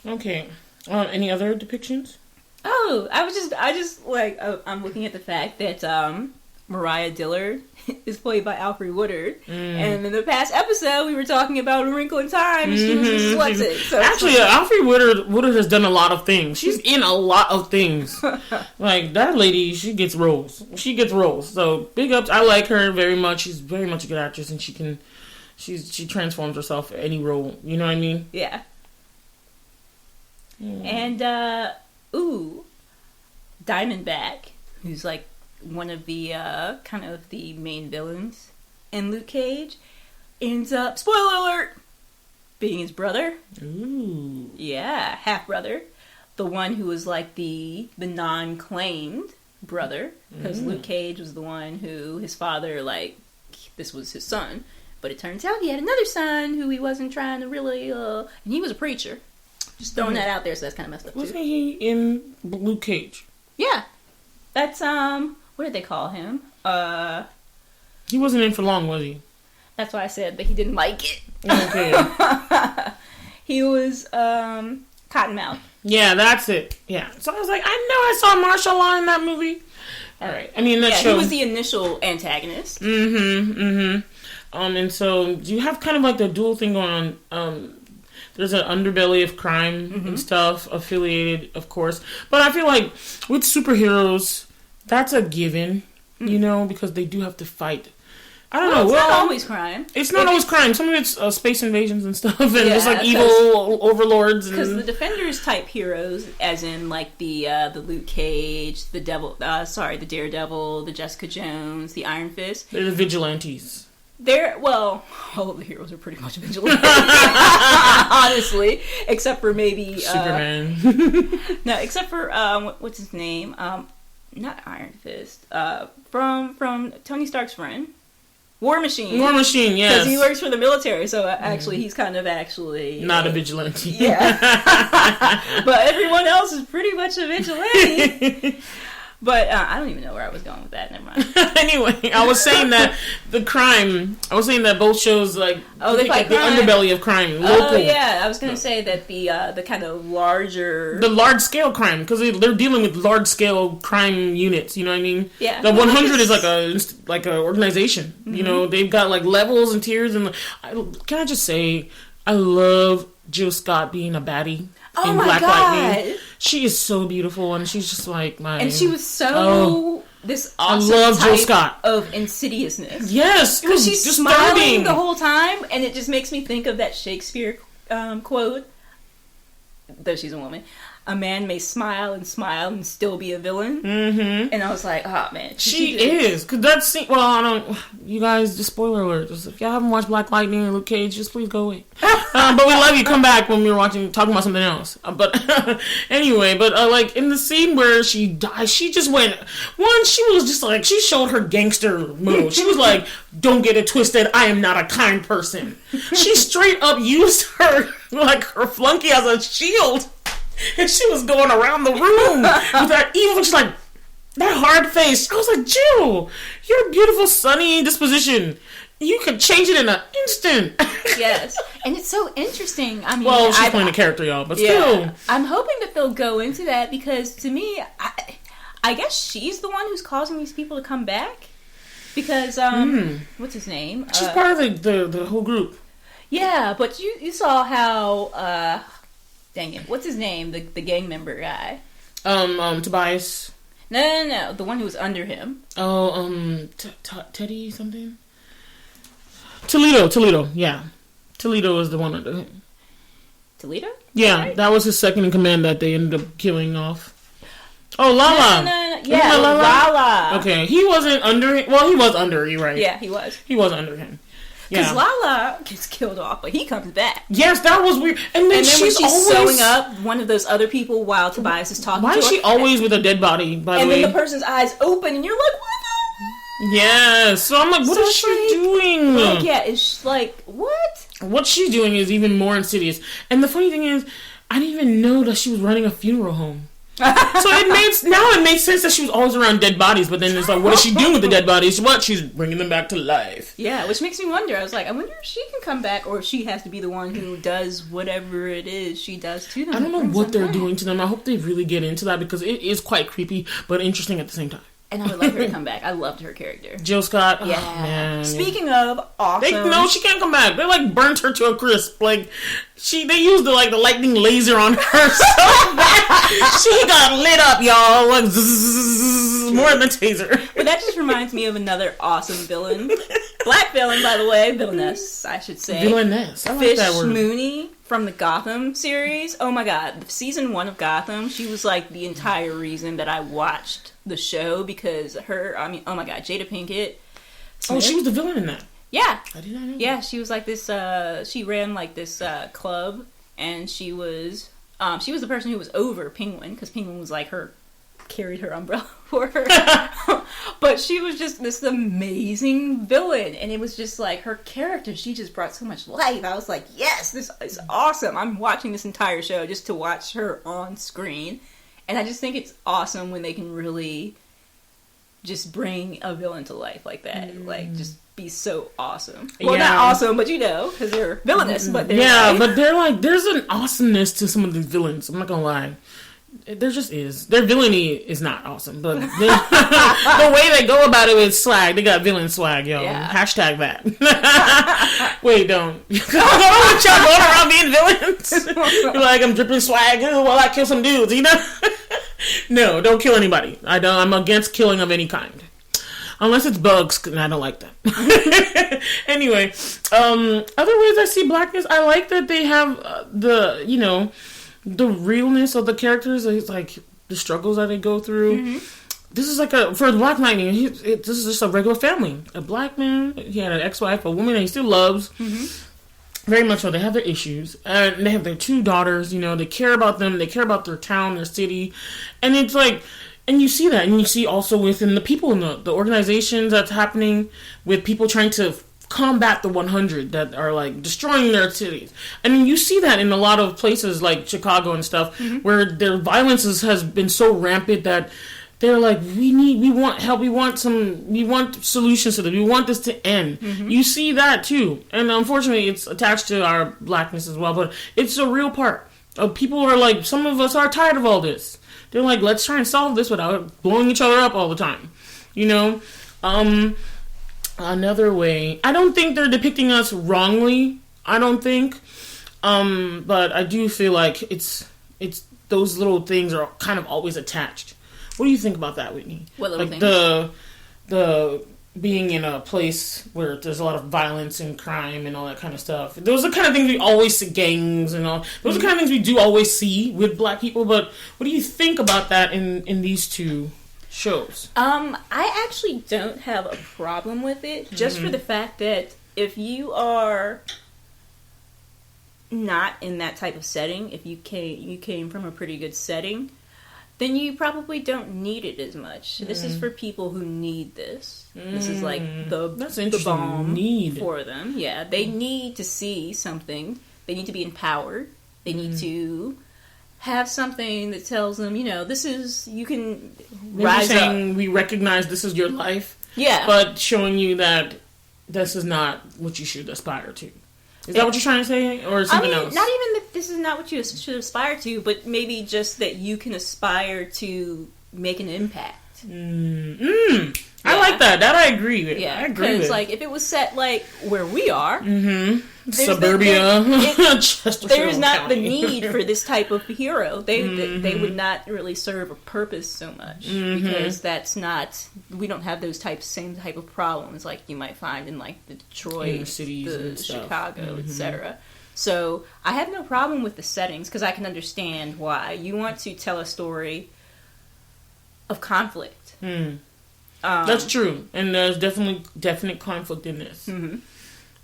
Speaker 2: Okay. Any other depictions?
Speaker 1: Oh, I'm looking at the fact that Mariah Dillard is played by Alfre Woodard, and in the past episode we were talking about A Wrinkle in Time, and she was dyslexic. So
Speaker 2: actually, Alfre Woodard has done a lot of things. She's in a lot of things. Like that lady, she gets roles. So big ups. I like her very much. She's very much a good actress, and she transforms herself for any role. You know what I mean?
Speaker 1: Yeah. And Diamondback, who's like one of the kind of the main villains in Luke Cage, ends up, spoiler alert, being his brother.
Speaker 2: Ooh.
Speaker 1: Yeah, half brother, the one who was like the non-claimed brother, because Luke Cage was the one who his father this was his son, but it turns out he had another son who he wasn't trying to really and he was a preacher. Just throwing that out there, so that's kind of messed up,
Speaker 2: Wasn't
Speaker 1: too.
Speaker 2: he in Luke Cage?
Speaker 1: Yeah. That's, what did they call him?
Speaker 2: He wasn't in for long, was he?
Speaker 1: That's why I said that he didn't like it.
Speaker 2: Okay.
Speaker 1: He was, Cottonmouth.
Speaker 2: Yeah, that's it. Yeah. So I was like, I know I saw martial law in that movie. All right. I mean, that show.
Speaker 1: He was the initial antagonist.
Speaker 2: And so you have kind of like the dual thing going on. There's an underbelly of crime and stuff affiliated, of course. But I feel like with superheroes, that's a given, you know, because they do have to fight. I don't know.
Speaker 1: It's not always crime.
Speaker 2: It's not always crime. Some of it's space invasions and stuff, and just like evil overlords.
Speaker 1: Because the Defenders type heroes, as in like the Luke Cage, the Daredevil, the Jessica Jones, the Iron Fist.
Speaker 2: They're the vigilantes.
Speaker 1: All of the heroes are pretty much vigilantes, honestly, except for maybe
Speaker 2: Superman.
Speaker 1: No, except for what's his name? Not Iron Fist. From Tony Stark's friend. War Machine.
Speaker 2: War Machine, yes.
Speaker 1: Because he works for the military, so actually he's kind of
Speaker 2: not a vigilante.
Speaker 1: Yeah. But everyone else is pretty much a vigilante. But I don't even know where I was going with that. Never mind.
Speaker 2: Anyway, I was saying that both shows they fight the underbelly of crime. Local.
Speaker 1: Oh yeah, I was going to say that the kind of large
Speaker 2: scale crime, because they're dealing with large scale crime units. You know what I mean?
Speaker 1: Yeah.
Speaker 2: The 100 is like a organization. Mm-hmm. You know, they've got like levels and tiers. And can I just say, I love Jill Scott being a baddie.
Speaker 1: Oh
Speaker 2: in
Speaker 1: my
Speaker 2: Black
Speaker 1: God.
Speaker 2: Lightning. She is so beautiful, and she's just like my.
Speaker 1: And she was this awesome
Speaker 2: I love
Speaker 1: type
Speaker 2: Jill Scott.
Speaker 1: Of insidiousness.
Speaker 2: Yes,
Speaker 1: because she's
Speaker 2: disturbing.
Speaker 1: Smiling the whole time, and it just makes me think of that Shakespeare quote. Though she's a woman, a man may smile and still be a villain. Mm-hmm. And I was like, oh man,
Speaker 2: she is, because that scene. Well, I don't. You guys, just spoiler alert. If y'all haven't watched Black Lightning or Luke Cage, just please go away. But we love you. Come back when we're talking about something else. But anyway, like in the scene where she died, she just went. She was just like, she showed her gangster mode. She was like, "Don't get it twisted. I am not a kind person." She straight up used her flunky as a shield. And she was going around the room with that evil, she's like, that hard face. I was like, Jill, your beautiful sunny disposition, you could change it in an instant.
Speaker 1: Yes. And it's so interesting. I mean,
Speaker 2: she's playing the character, y'all, but still.
Speaker 1: I'm hoping that they'll go into that, because to me, I guess she's the one who's causing these people to come back. Because, what's his name?
Speaker 2: She's part of the whole group. Yeah,
Speaker 1: but you saw how, dang it, what's his name? The gang member guy.
Speaker 2: Tobias.
Speaker 1: No. The one who was under him.
Speaker 2: Oh, Teddy something? Toledo, yeah. Toledo is the one under him.
Speaker 1: Toledo?
Speaker 2: Yeah, right? That was his second in command that they ended up killing off. Oh, Lala.
Speaker 1: No. Yeah, Lala.
Speaker 2: Okay, he wasn't under him. Well, he was under, you're right.
Speaker 1: Yeah, he was.
Speaker 2: He was under him.
Speaker 1: Because Lala gets killed off, but he comes back.
Speaker 2: Yes, that was weird. And then she's always
Speaker 1: sewing up one of those other people while Tobias is talking to her.
Speaker 2: Why is she always with a dead body, by the way?
Speaker 1: And then the person's eyes open, and you're like, what the?
Speaker 2: Yeah, so I'm like, what is she doing?
Speaker 1: It's like, what?
Speaker 2: What she's doing is even more insidious. And the funny thing is, I didn't even know that she was running a funeral home. So it makes sense that she was always around dead bodies, but then it's like, what is she doing with the dead bodies? She's bringing them back to life.
Speaker 1: Yeah, which makes me wonder. I was like, I wonder if she can come back, or if she has to be the one who does whatever it is she does to them.
Speaker 2: I don't know what they're doing to them. I hope they really get into that, because it is quite creepy, but interesting at the same time.
Speaker 1: And I would love her to come back. I loved her character.
Speaker 2: Jill Scott.
Speaker 1: Yeah.
Speaker 2: Oh, man.
Speaker 1: Speaking of awesome.
Speaker 2: No, she can't come back. They burnt her to a crisp. They used the lightning laser on her so bad. She got lit up, y'all. More than a taser.
Speaker 1: But that just reminds me of another awesome villain. Black villain, by the way. Villainess, I should say.
Speaker 2: Villainess. I like
Speaker 1: Fish
Speaker 2: that word.
Speaker 1: Mooney from the Gotham series. Oh my god. Season 1 of Gotham, she was the entire reason that I watched the show, because oh my god, Jada Pinkett Smith.
Speaker 2: Oh, she was the villain in that.
Speaker 1: Yeah.
Speaker 2: I did not know.
Speaker 1: Yeah, she was this, she ran this club, and she was the person who was over Penguin, because Penguin was carried her umbrella for her. But she was just this amazing villain, and it was just like her character, she just brought so much life. I was like, yes, this is awesome. I'm watching this entire show just to watch her on screen. And I just think it's awesome when they can really just bring a villain to life like that. Like, just be so awesome. Well, not awesome, but because they're villainous, but they're
Speaker 2: but they're like, there's an awesomeness to some of these villains. I'm not gonna lie. There just is. Their villainy is not awesome, but the way they go about it with swag, they got villain swag, yo. Yeah. Hashtag that. Wait, don't. Don't y'all going around being villains? You're like, I'm dripping swag while I kill some dudes, No, don't kill anybody. I'm against killing of any kind. Unless it's bugs, and I don't like that. Anyway, other ways I see Blackness, I like that they have the realness of the characters, like the struggles that they go through. Mm-hmm. This is like for Black Lightning, this is just a regular family. A black man, he had an ex-wife, a woman that he still loves. Mm-hmm. Very much so. They have their issues. And they have their 2 daughters, they care about them. They care about their town, their city. And it's like, and you see that. And you see also within the people in the organizations that's happening with people trying to combat the 100 that are like destroying their cities. And you see that in a lot of places like Chicago and stuff, mm-hmm. where their violence has been so rampant that they're like, we want help, we want solutions to this, we want this to end. Mm-hmm. You see that too. And unfortunately it's attached to our Blackness as well, but it's a real part of people are like, some of us are tired of all this. They're like, let's try and solve this without blowing each other up all the time. Another way, I don't think they're depicting us wrongly. I don't think, but I do feel like it's those little things are kind of always attached. What do you think about that, Whitney?
Speaker 1: What little things?
Speaker 2: The being in a place where there's a lot of violence and crime and all that kind of stuff. Those are the kind of things we always see, gangs and all. Those are the kind of things we do always see with Black people. But what do you think about that in these 2 shows?
Speaker 1: I actually don't have a problem with it, just for the fact that if you are not in that type of setting, if you came from a pretty good setting, then you probably don't need it as much. This is for people who need this. This is like the bomb for them. Yeah, they need to see something. They need to be empowered. They need to have something that tells them, this is, you can rise up.
Speaker 2: We recognize this is your life.
Speaker 1: Yeah.
Speaker 2: But showing you that this is not what you should aspire to. Is that what you're trying to say? Or something else?
Speaker 1: Not even that this is not what you should aspire to, but maybe just that you can aspire to make an impact.
Speaker 2: I like that. That I agree with.
Speaker 1: Yeah,
Speaker 2: I agree with.
Speaker 1: Because like if it was set like where we are,
Speaker 2: suburbia,
Speaker 1: there is not the need for this type of hero. They would not really serve a purpose so much because that's not. We don't have those same type of problems like you might find in like the Detroit,
Speaker 2: the cities,
Speaker 1: the Chicago, etc. So I have no problem with the settings because I can understand why you want to tell a story of conflict.
Speaker 2: That's true, and there's definite conflict in this.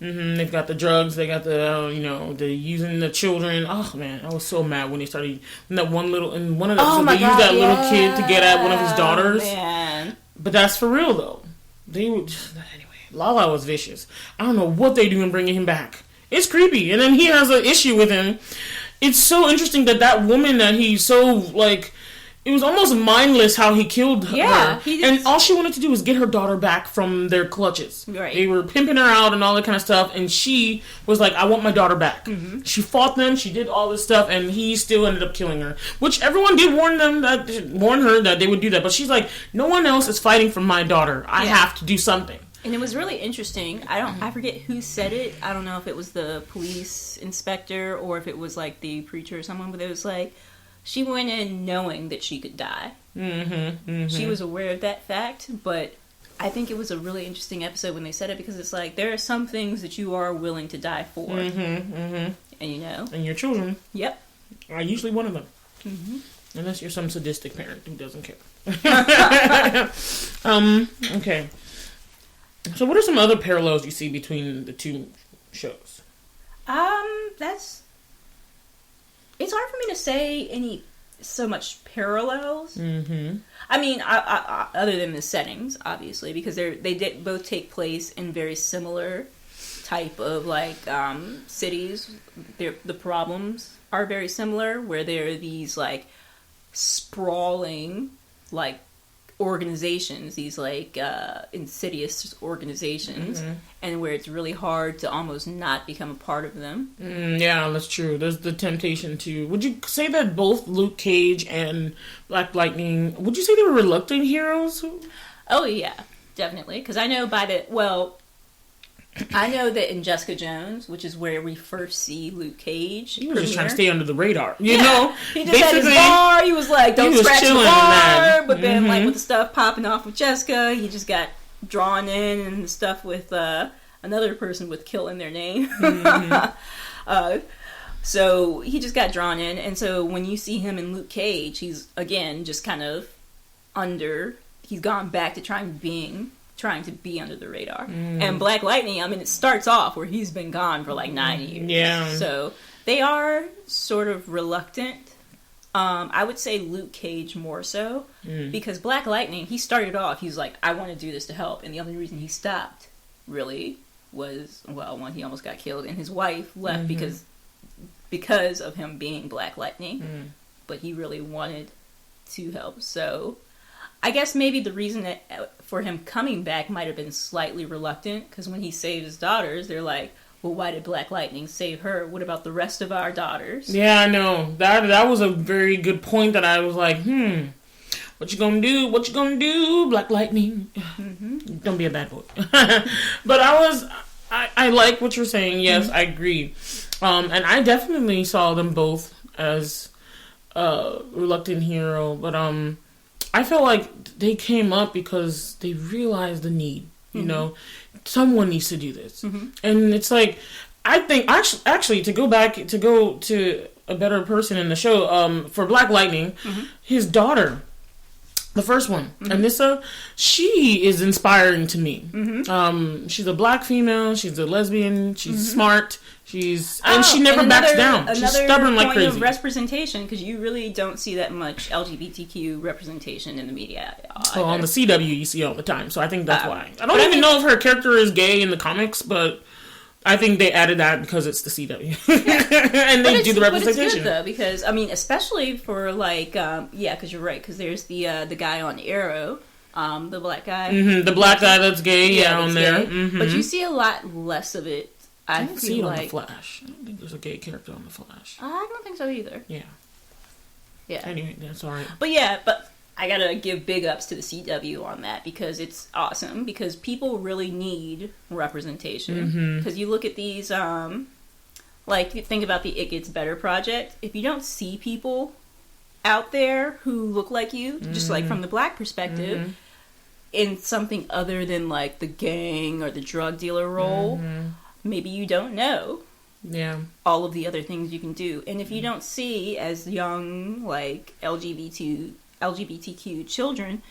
Speaker 2: They've got the drugs, they got the the using the children. Oh man, I was so mad when they started in that one little in one of the episodes, they used that little kid to get at one of his daughters. Man. But that's for real though. They would anyway. Lala was vicious. I don't know what they do in bringing him back. It's creepy, and then he has an issue with him. It's so interesting that woman that he's so like. It was almost mindless how he killed her. And all she wanted to do was get her daughter back from their clutches.
Speaker 1: Right.
Speaker 2: They were pimping her out and all that kind of stuff. And she was like, I want my daughter back. She fought them. She did all this stuff. And he still ended up killing her. Which everyone did warn her that they would do that. But she's like, no one else is fighting for my daughter. I have to do something.
Speaker 1: And it was really interesting. I forget who said it. I don't know if it was the police inspector or if it was like the preacher or someone. But it was like, she went in knowing that she could die. She was aware of that fact, but I think it was a really interesting episode when they said it because it's like, there are some things that you are willing to die for. And And
Speaker 2: your children.
Speaker 1: Yep.
Speaker 2: Are usually one of them. Unless you're some sadistic parent who doesn't care. Okay. So what are some other parallels you see between the 2 shows?
Speaker 1: It's hard for me to say any so much parallels. I mean, I, other than the settings, obviously, because they did both take place in very similar type of like cities. The problems are very similar, where there are these like sprawling like organizations, these like insidious organizations, and where it's really hard to almost not become a part of them.
Speaker 2: Yeah, that's true. There's the temptation to... Would you say that both Luke Cage and Black Lightning, would you say they were reluctant heroes?
Speaker 1: Oh yeah, definitely. Because I know I know that in Jessica Jones, which is where we first see Luke Cage,
Speaker 2: he was just trying to stay under the radar. You know?
Speaker 1: He just had his bar, he was like, don't scratch the bar, but then like with the stuff popping off with Jessica, he just got drawn in, and the stuff with another person with Kill in their name. So he just got drawn in, and so when you see him in Luke Cage, he's again just kind of he's gone back to trying to be under the radar. And Black Lightning, I mean, it starts off where he's been gone for like 9 years.
Speaker 2: Yeah.
Speaker 1: So they are sort of reluctant. I would say Luke Cage more so, because Black Lightning, he started off, he's like, I want to do this to help. And the only reason he stopped really was, well, one, he almost got killed, and his wife left because of him being Black Lightning. But he really wanted to help. So I guess maybe the reason that for him coming back might have been slightly reluctant, because when he saved his daughters, they're like, well, why did Black Lightning save her? What about the rest of our daughters? Yeah,
Speaker 2: I know. That was a very good point that I was like, what you gonna do? What you gonna do, Black Lightning? Don't be a bad boy. But I like what you're saying. Yes, I agree. And I definitely saw them both as reluctant hero, but I felt like they came up because they realized the need. You know, someone needs to do this, and it's like, I think actually to go to a better person in the show. For Black Lightning, his daughter, the first one, Anissa, she is inspiring to me. She's a black female. She's a lesbian. She's smart. And she never backs down. She's stubborn like crazy. Of
Speaker 1: representation, because you really don't see that much LGBTQ representation in the media.
Speaker 2: Well, on the CW you see all the time, so I think that's why. I don't even know if her character is gay in the comics, but I think they added that because it's the CW. And they do the representation. But it's
Speaker 1: good, though, because, I mean, especially for, like, because you're right, because there's the guy on Arrow, the black guy.
Speaker 2: The black guy that's gay, on there.
Speaker 1: But you see a lot less of it.
Speaker 2: I didn't see it on The Flash. I don't think there's a gay character on The Flash.
Speaker 1: I don't think so either.
Speaker 2: Yeah.
Speaker 1: Yeah.
Speaker 2: Anyway, that's alright.
Speaker 1: But I gotta give big ups to the CW on that, because it's awesome, because people really need representation. Because you look at these, like, you think about the It Gets Better project. If you don't see people out there who look like you, just like from the black perspective, in something other than like the gang or the drug dealer role, maybe you don't know all of the other things you can do. And if you don't see, as young, like, LGBTQ children,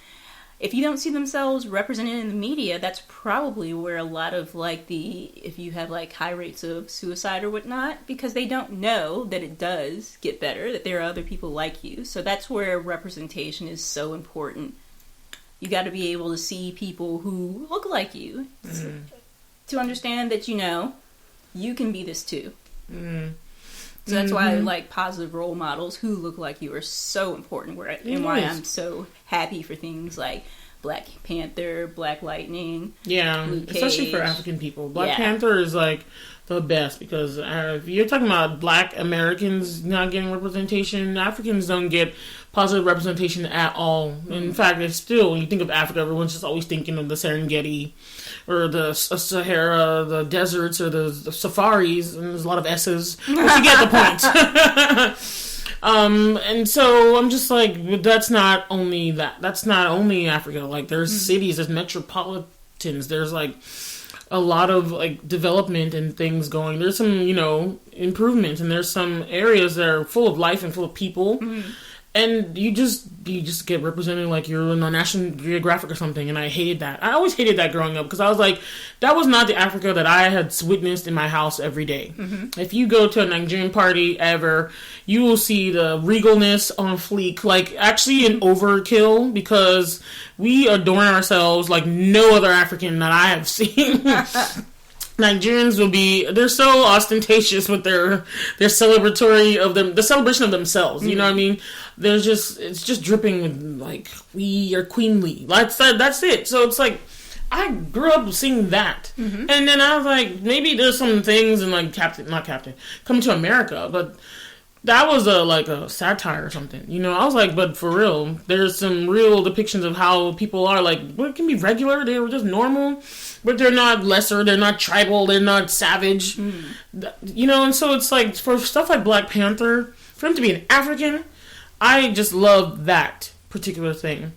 Speaker 1: if you don't see themselves represented in the media, that's probably where a lot of, like, if you have, like, high rates of suicide or whatnot, because they don't know that it does get better, that there are other people like you. So that's where representation is so important. You got to be able to see people who look like you to understand that, you know, you can be this too. So that's why, like, positive role models who look like you are so important. And why I'm so happy for things like Black Panther, Black Lightning, Luke Cage.
Speaker 2: Especially for African people. Black Panther is like the best, because if you're talking about Black Americans not getting representation, Africans don't get positive representation at all. In fact, it's still, when you think of Africa, everyone's just always thinking of the Serengeti or the Sahara, the deserts, or the safaris, and there's a lot of S's, but you get the point. And so I'm just like, that's not only Africa. Like, there's cities, there's metropolitans, there's like a lot of like development and things going. There's some, you know, improvement, and there's some areas that are full of life and full of people. And you just get represented like you're on National Geographic or something, and I hated that. I always hated that growing up because I was like, that was not the Africa that I had witnessed in my house every day. Mm-hmm. If you go to a Nigerian party ever, you will see the regalness on fleek, like actually an overkill, because we adorn ourselves like no other African that I have seen. Nigerians they're so ostentatious with their celebratory of them, the celebration of themselves. You know what I mean? It's just dripping with like, we are queenly. That's it. So it's like, I grew up seeing that. Mm-hmm. And then I was like, maybe there's some things in like Coming to America, but that was a satire or something. You know, I was like, but for real, there's some real depictions of how people are like, well, it can be regular, they were just normal, but they're not lesser, they're not tribal, they're not savage. Mm. You know, and so it's like, for stuff like Black Panther, for him to be an African, I just love that particular thing.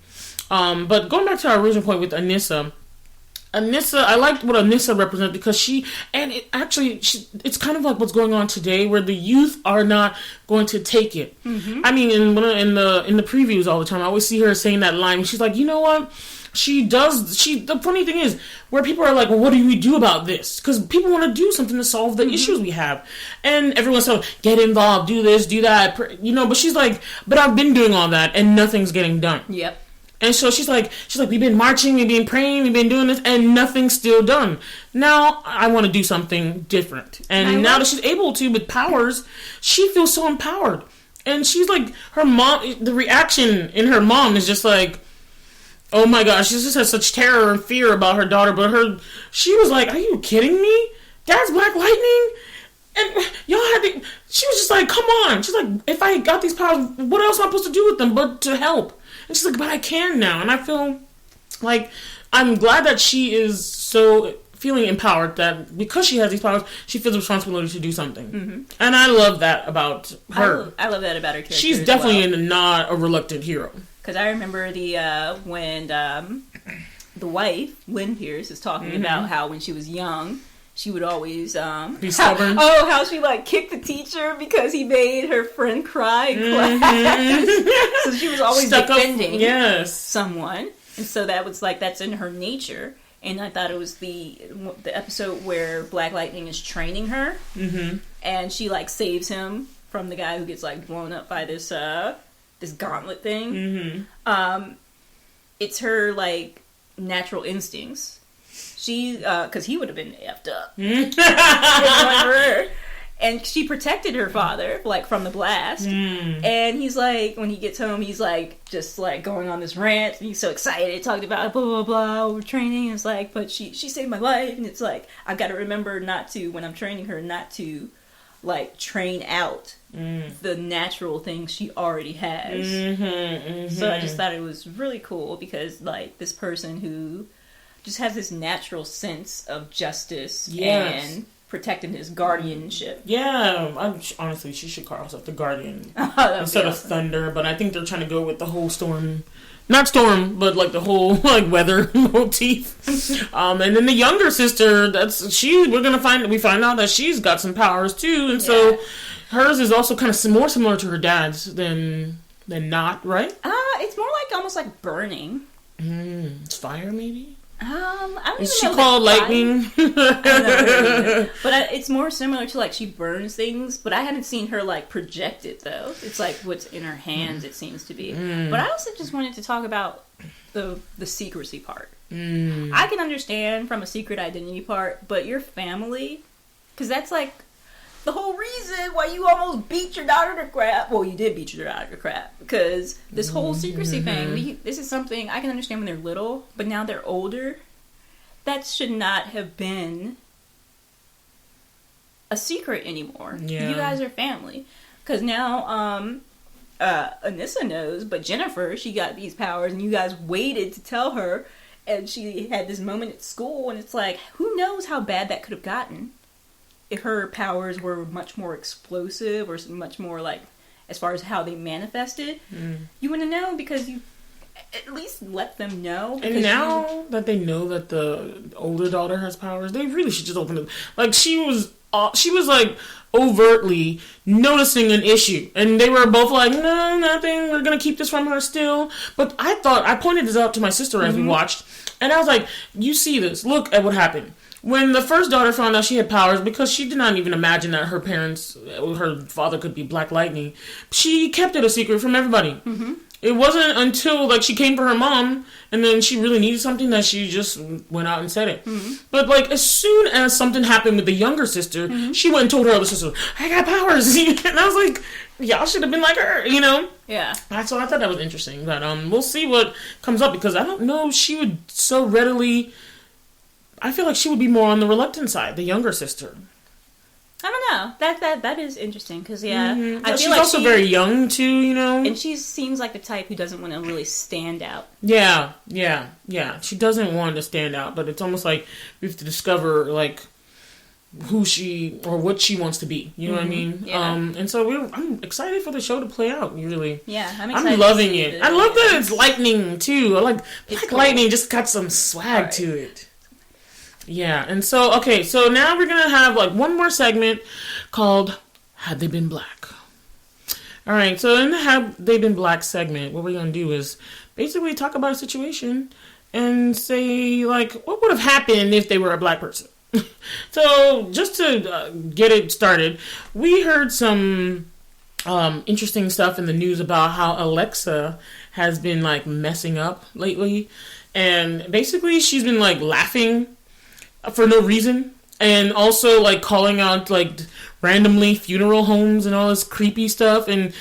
Speaker 2: But going back to our original point with Anissa, I liked what Anissa represents because it's kind of like what's going on today, where the youth are not going to take it. Mm-hmm. I mean, in the previews all the time, I always see her saying that line. She's like, you know what? The funny thing is, where people are like, well, what do we do about this? Because people want to do something to solve the issues we have. And everyone's like, get involved, do this, do that. You know, but she's like, but I've been doing all that and nothing's getting done.
Speaker 1: Yep.
Speaker 2: And so she's like, we've been marching, we've been praying, we've been doing this, and nothing's still done. Now, I want to do something different. And now that she's able to, with powers, she feels so empowered. And she's like, her mom, the reaction in her mom is just like, oh my gosh, she just has such terror and fear about her daughter. But she was like, are you kidding me? That's Black Lightning? And she was just like, come on. She's like, if I got these powers, what else am I supposed to do with them but to help? And she's like, but I can now. And I feel like I'm glad that she is so feeling empowered, that because she has these powers, she feels a responsibility to do something. Mm-hmm. And I love that about her.
Speaker 1: I love that about her character.
Speaker 2: She's definitely not a reluctant hero.
Speaker 1: Because I remember when the wife, Lynn Pierce, is talking about how when she was young, she would always
Speaker 2: be stubborn.
Speaker 1: How she like kicked the teacher because he made her friend cry in class. So she was always defending someone, and so that was like, that's in her nature. And I thought it was the episode where Black Lightning is training her, and she like saves him from the guy who gets like blown up by this gauntlet thing. It's her like natural instincts. She, because he would have been effed up. And she protected her father, like, from the blast. And he's like, when he gets home, he's like, just like going on this rant. And he's so excited, talking about blah, blah, blah, we're training. And it's like, but she saved my life. And it's like, I've got to remember not to, when I'm training her, not to, like, train out the natural things she already has. So I just thought it was really cool because, like, this person who just has this natural sense of justice and protecting his guardianship.
Speaker 2: Yeah, honestly, she should call herself the Guardian instead of Thunder. But I think they're trying to go with the whole not storm, but like the whole like weather motif. And then the younger sister, we find out that she's got some powers too, and so hers is also kind of more similar to her dad's than not, right?
Speaker 1: It's more like almost like burning.
Speaker 2: It's fire, maybe.
Speaker 1: I don't
Speaker 2: Is
Speaker 1: even
Speaker 2: she
Speaker 1: know
Speaker 2: called lightning?
Speaker 1: But it's more similar to like she burns things, but I haven't seen her like project it though. It's like what's in her hands, it seems to be. But I also just wanted to talk about the secrecy part. I can understand from a secret identity part, but your family, because that's like the whole reason why you almost beat your daughter to crap. Well, you did beat your daughter to crap because this whole secrecy thing. This is something I can understand when they're little, but now they're older. That should not have been a secret anymore. Yeah. You guys are family. Because now Anissa knows, but Jennifer, she got these powers, and you guys waited to tell her, and she had this moment at school, and it's like, who knows how bad that could have gotten if her powers were much more explosive or much more like, as far as how they manifested. You wouldn't know because you at least let them know.
Speaker 2: And now that they know that the older daughter has powers, they really should just open it. Like, she was overtly noticing an issue, and they were both like, no, nothing, we're gonna keep this from her still. But I pointed this out to my sister as we watched, and I was like, you see this, look at what happened. When the first daughter found out she had powers, because she did not even imagine that her father could be Black Lightning, she kept it a secret from everybody. It wasn't until, like, she came for her mom, and then she really needed something that she just went out and said it. But, like, as soon as something happened with the younger sister, she went and told her other sister, I got powers. And I was like, y'all should have been like her, you know?
Speaker 1: Yeah.
Speaker 2: So I thought that was interesting. But we'll see what comes up, because I don't know if she would so readily... I feel like she would be more on the reluctant side, the younger sister.
Speaker 1: I don't know. That is interesting, because, I feel
Speaker 2: she's
Speaker 1: like
Speaker 2: also very young, too, you know?
Speaker 1: And she seems like the type who doesn't want to really stand out.
Speaker 2: Yeah. She doesn't want to stand out, but it's almost like we have to discover, like, who she, or what she wants to be. You know what I mean?
Speaker 1: Yeah.
Speaker 2: And so I'm excited for the show to play out, really.
Speaker 1: Yeah, I'm excited.
Speaker 2: I'm loving it. I love that it's lightning, too. I like Black Lightning just got some swag to it. Yeah, and so now we're going to have, like, one more segment called Had They Been Black? Alright, so in the Had They Been Black segment, what we're going to do is basically talk about a situation and say, like, what would have happened if they were a Black person? So, just to get it started, we heard some interesting stuff in the news about how Alexa has been, like, messing up lately. And basically, she's been, like, laughing for no reason, and also, like, calling out, like, randomly funeral homes and all this creepy stuff. And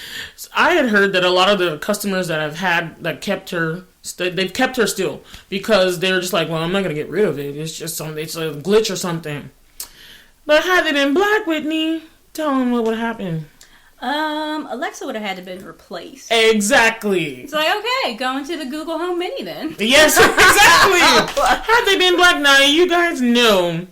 Speaker 2: I had heard that a lot of the customers that I've had that kept her, they've kept her still, because they're just like, well, I'm not gonna get rid of it, it's just something, it's a glitch or something. But had it been Black, Whitney, tell them what would happen.
Speaker 1: Alexa would have had to been replaced.
Speaker 2: Exactly.
Speaker 1: It's like, okay, go into the Google Home Mini then.
Speaker 2: Yes, exactly. Had they been Black, now you guys know,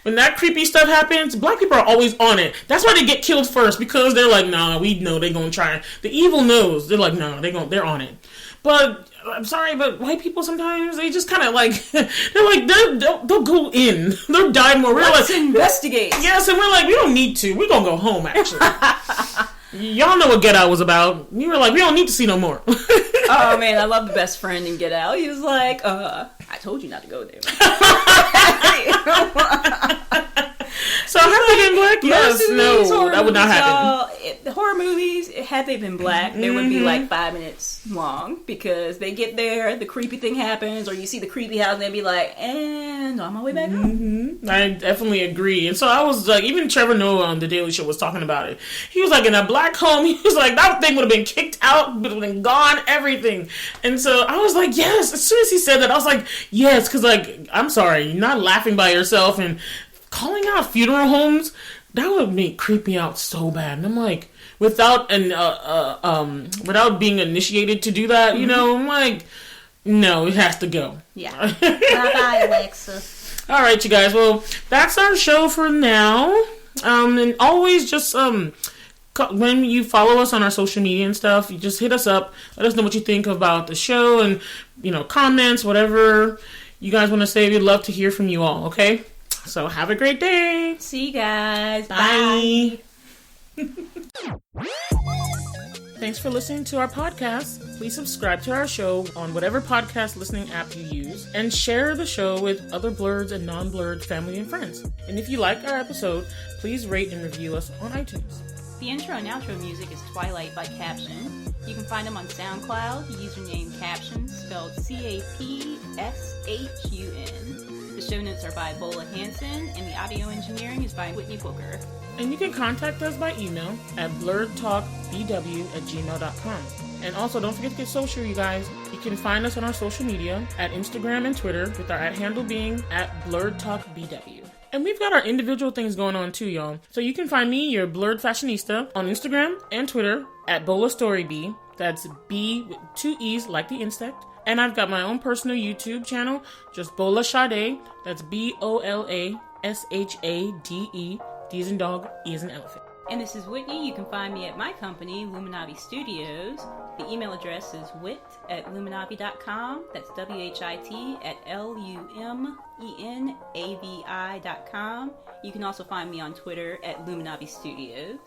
Speaker 2: when that creepy stuff happens, Black people are always on it. That's why they get killed first, because they're like, nah, we know they're gonna try. The evil knows. They're like, nah, they're on it. But I'm sorry, but white people sometimes, they just kind of like, they'll go in. They'll die more.
Speaker 1: Let's investigate.
Speaker 2: Yes, and we're like, we don't need to. We're gonna go home, actually. Y'all know what Get Out was about. We were like, we don't need to see no more.
Speaker 1: Oh, man, I love the best friend in Get Out. He was like, I told you not to go there.
Speaker 2: So had they been Black? Yes, no, that would not happen.
Speaker 1: The horror movies, had they been Black, they would be like 5 minutes long, because they get there, the creepy thing happens, or you see the creepy house, and they'd be like, and on my way back home.
Speaker 2: I definitely agree. And so I was like, even Trevor Noah on The Daily Show was talking about it. He was like, in a Black home, he was like, that thing would have been kicked out, would have been gone, everything. And so I was like, yes. As soon as he said that, I was like, yes, because, like, I'm sorry, you're not laughing by yourself and calling out funeral homes, that would creep me out so bad. And I'm like, without being initiated to do that, you know, I'm like, no, it has to go.
Speaker 1: Yeah. Bye, Alexa.
Speaker 2: All right, you guys. Well, that's our show for now. And always just when you follow us on our social media and stuff, you just hit us up. Let us know what you think about the show, and, you know, comments, whatever you guys want to say. We'd love to hear from you all. Okay. So have a great day.
Speaker 1: See you guys.
Speaker 2: Bye. Thanks for listening to our podcast. Please subscribe to our show on whatever podcast listening app you use, and share the show with other Blerds and non-Blerd family and friends. And if you like our episode, please rate and review us on iTunes.
Speaker 1: The intro and outro music is Twilight by Caption. You can find them on SoundCloud, username Caption, spelled CAPSHUN. The show notes are by Bola, Hanson, and the audio engineering is by Whitney Booker.
Speaker 2: And you can contact us by email at blerdtalkbw@gmail.com. And also, don't forget to get social, you guys. You can find us on our social media at Instagram and Twitter, with our @handle being @BlerdTalkBW. And we've got our individual things going on too, y'all. So you can find me, your Blerd Fashionista, on Instagram and Twitter at BolaStoryB. That's B with 2 E's like the insect. And I've got my own personal YouTube channel, just Bola Sade. That's BOLASHADE. D as in dog, E as in elephant.
Speaker 1: And this is Whitney. You can find me at my company, Luminavi Studios. The email address is wit@luminavi.com. That's WHIT@LUMENAVI.com. You can also find me on Twitter at Luminavi Studios.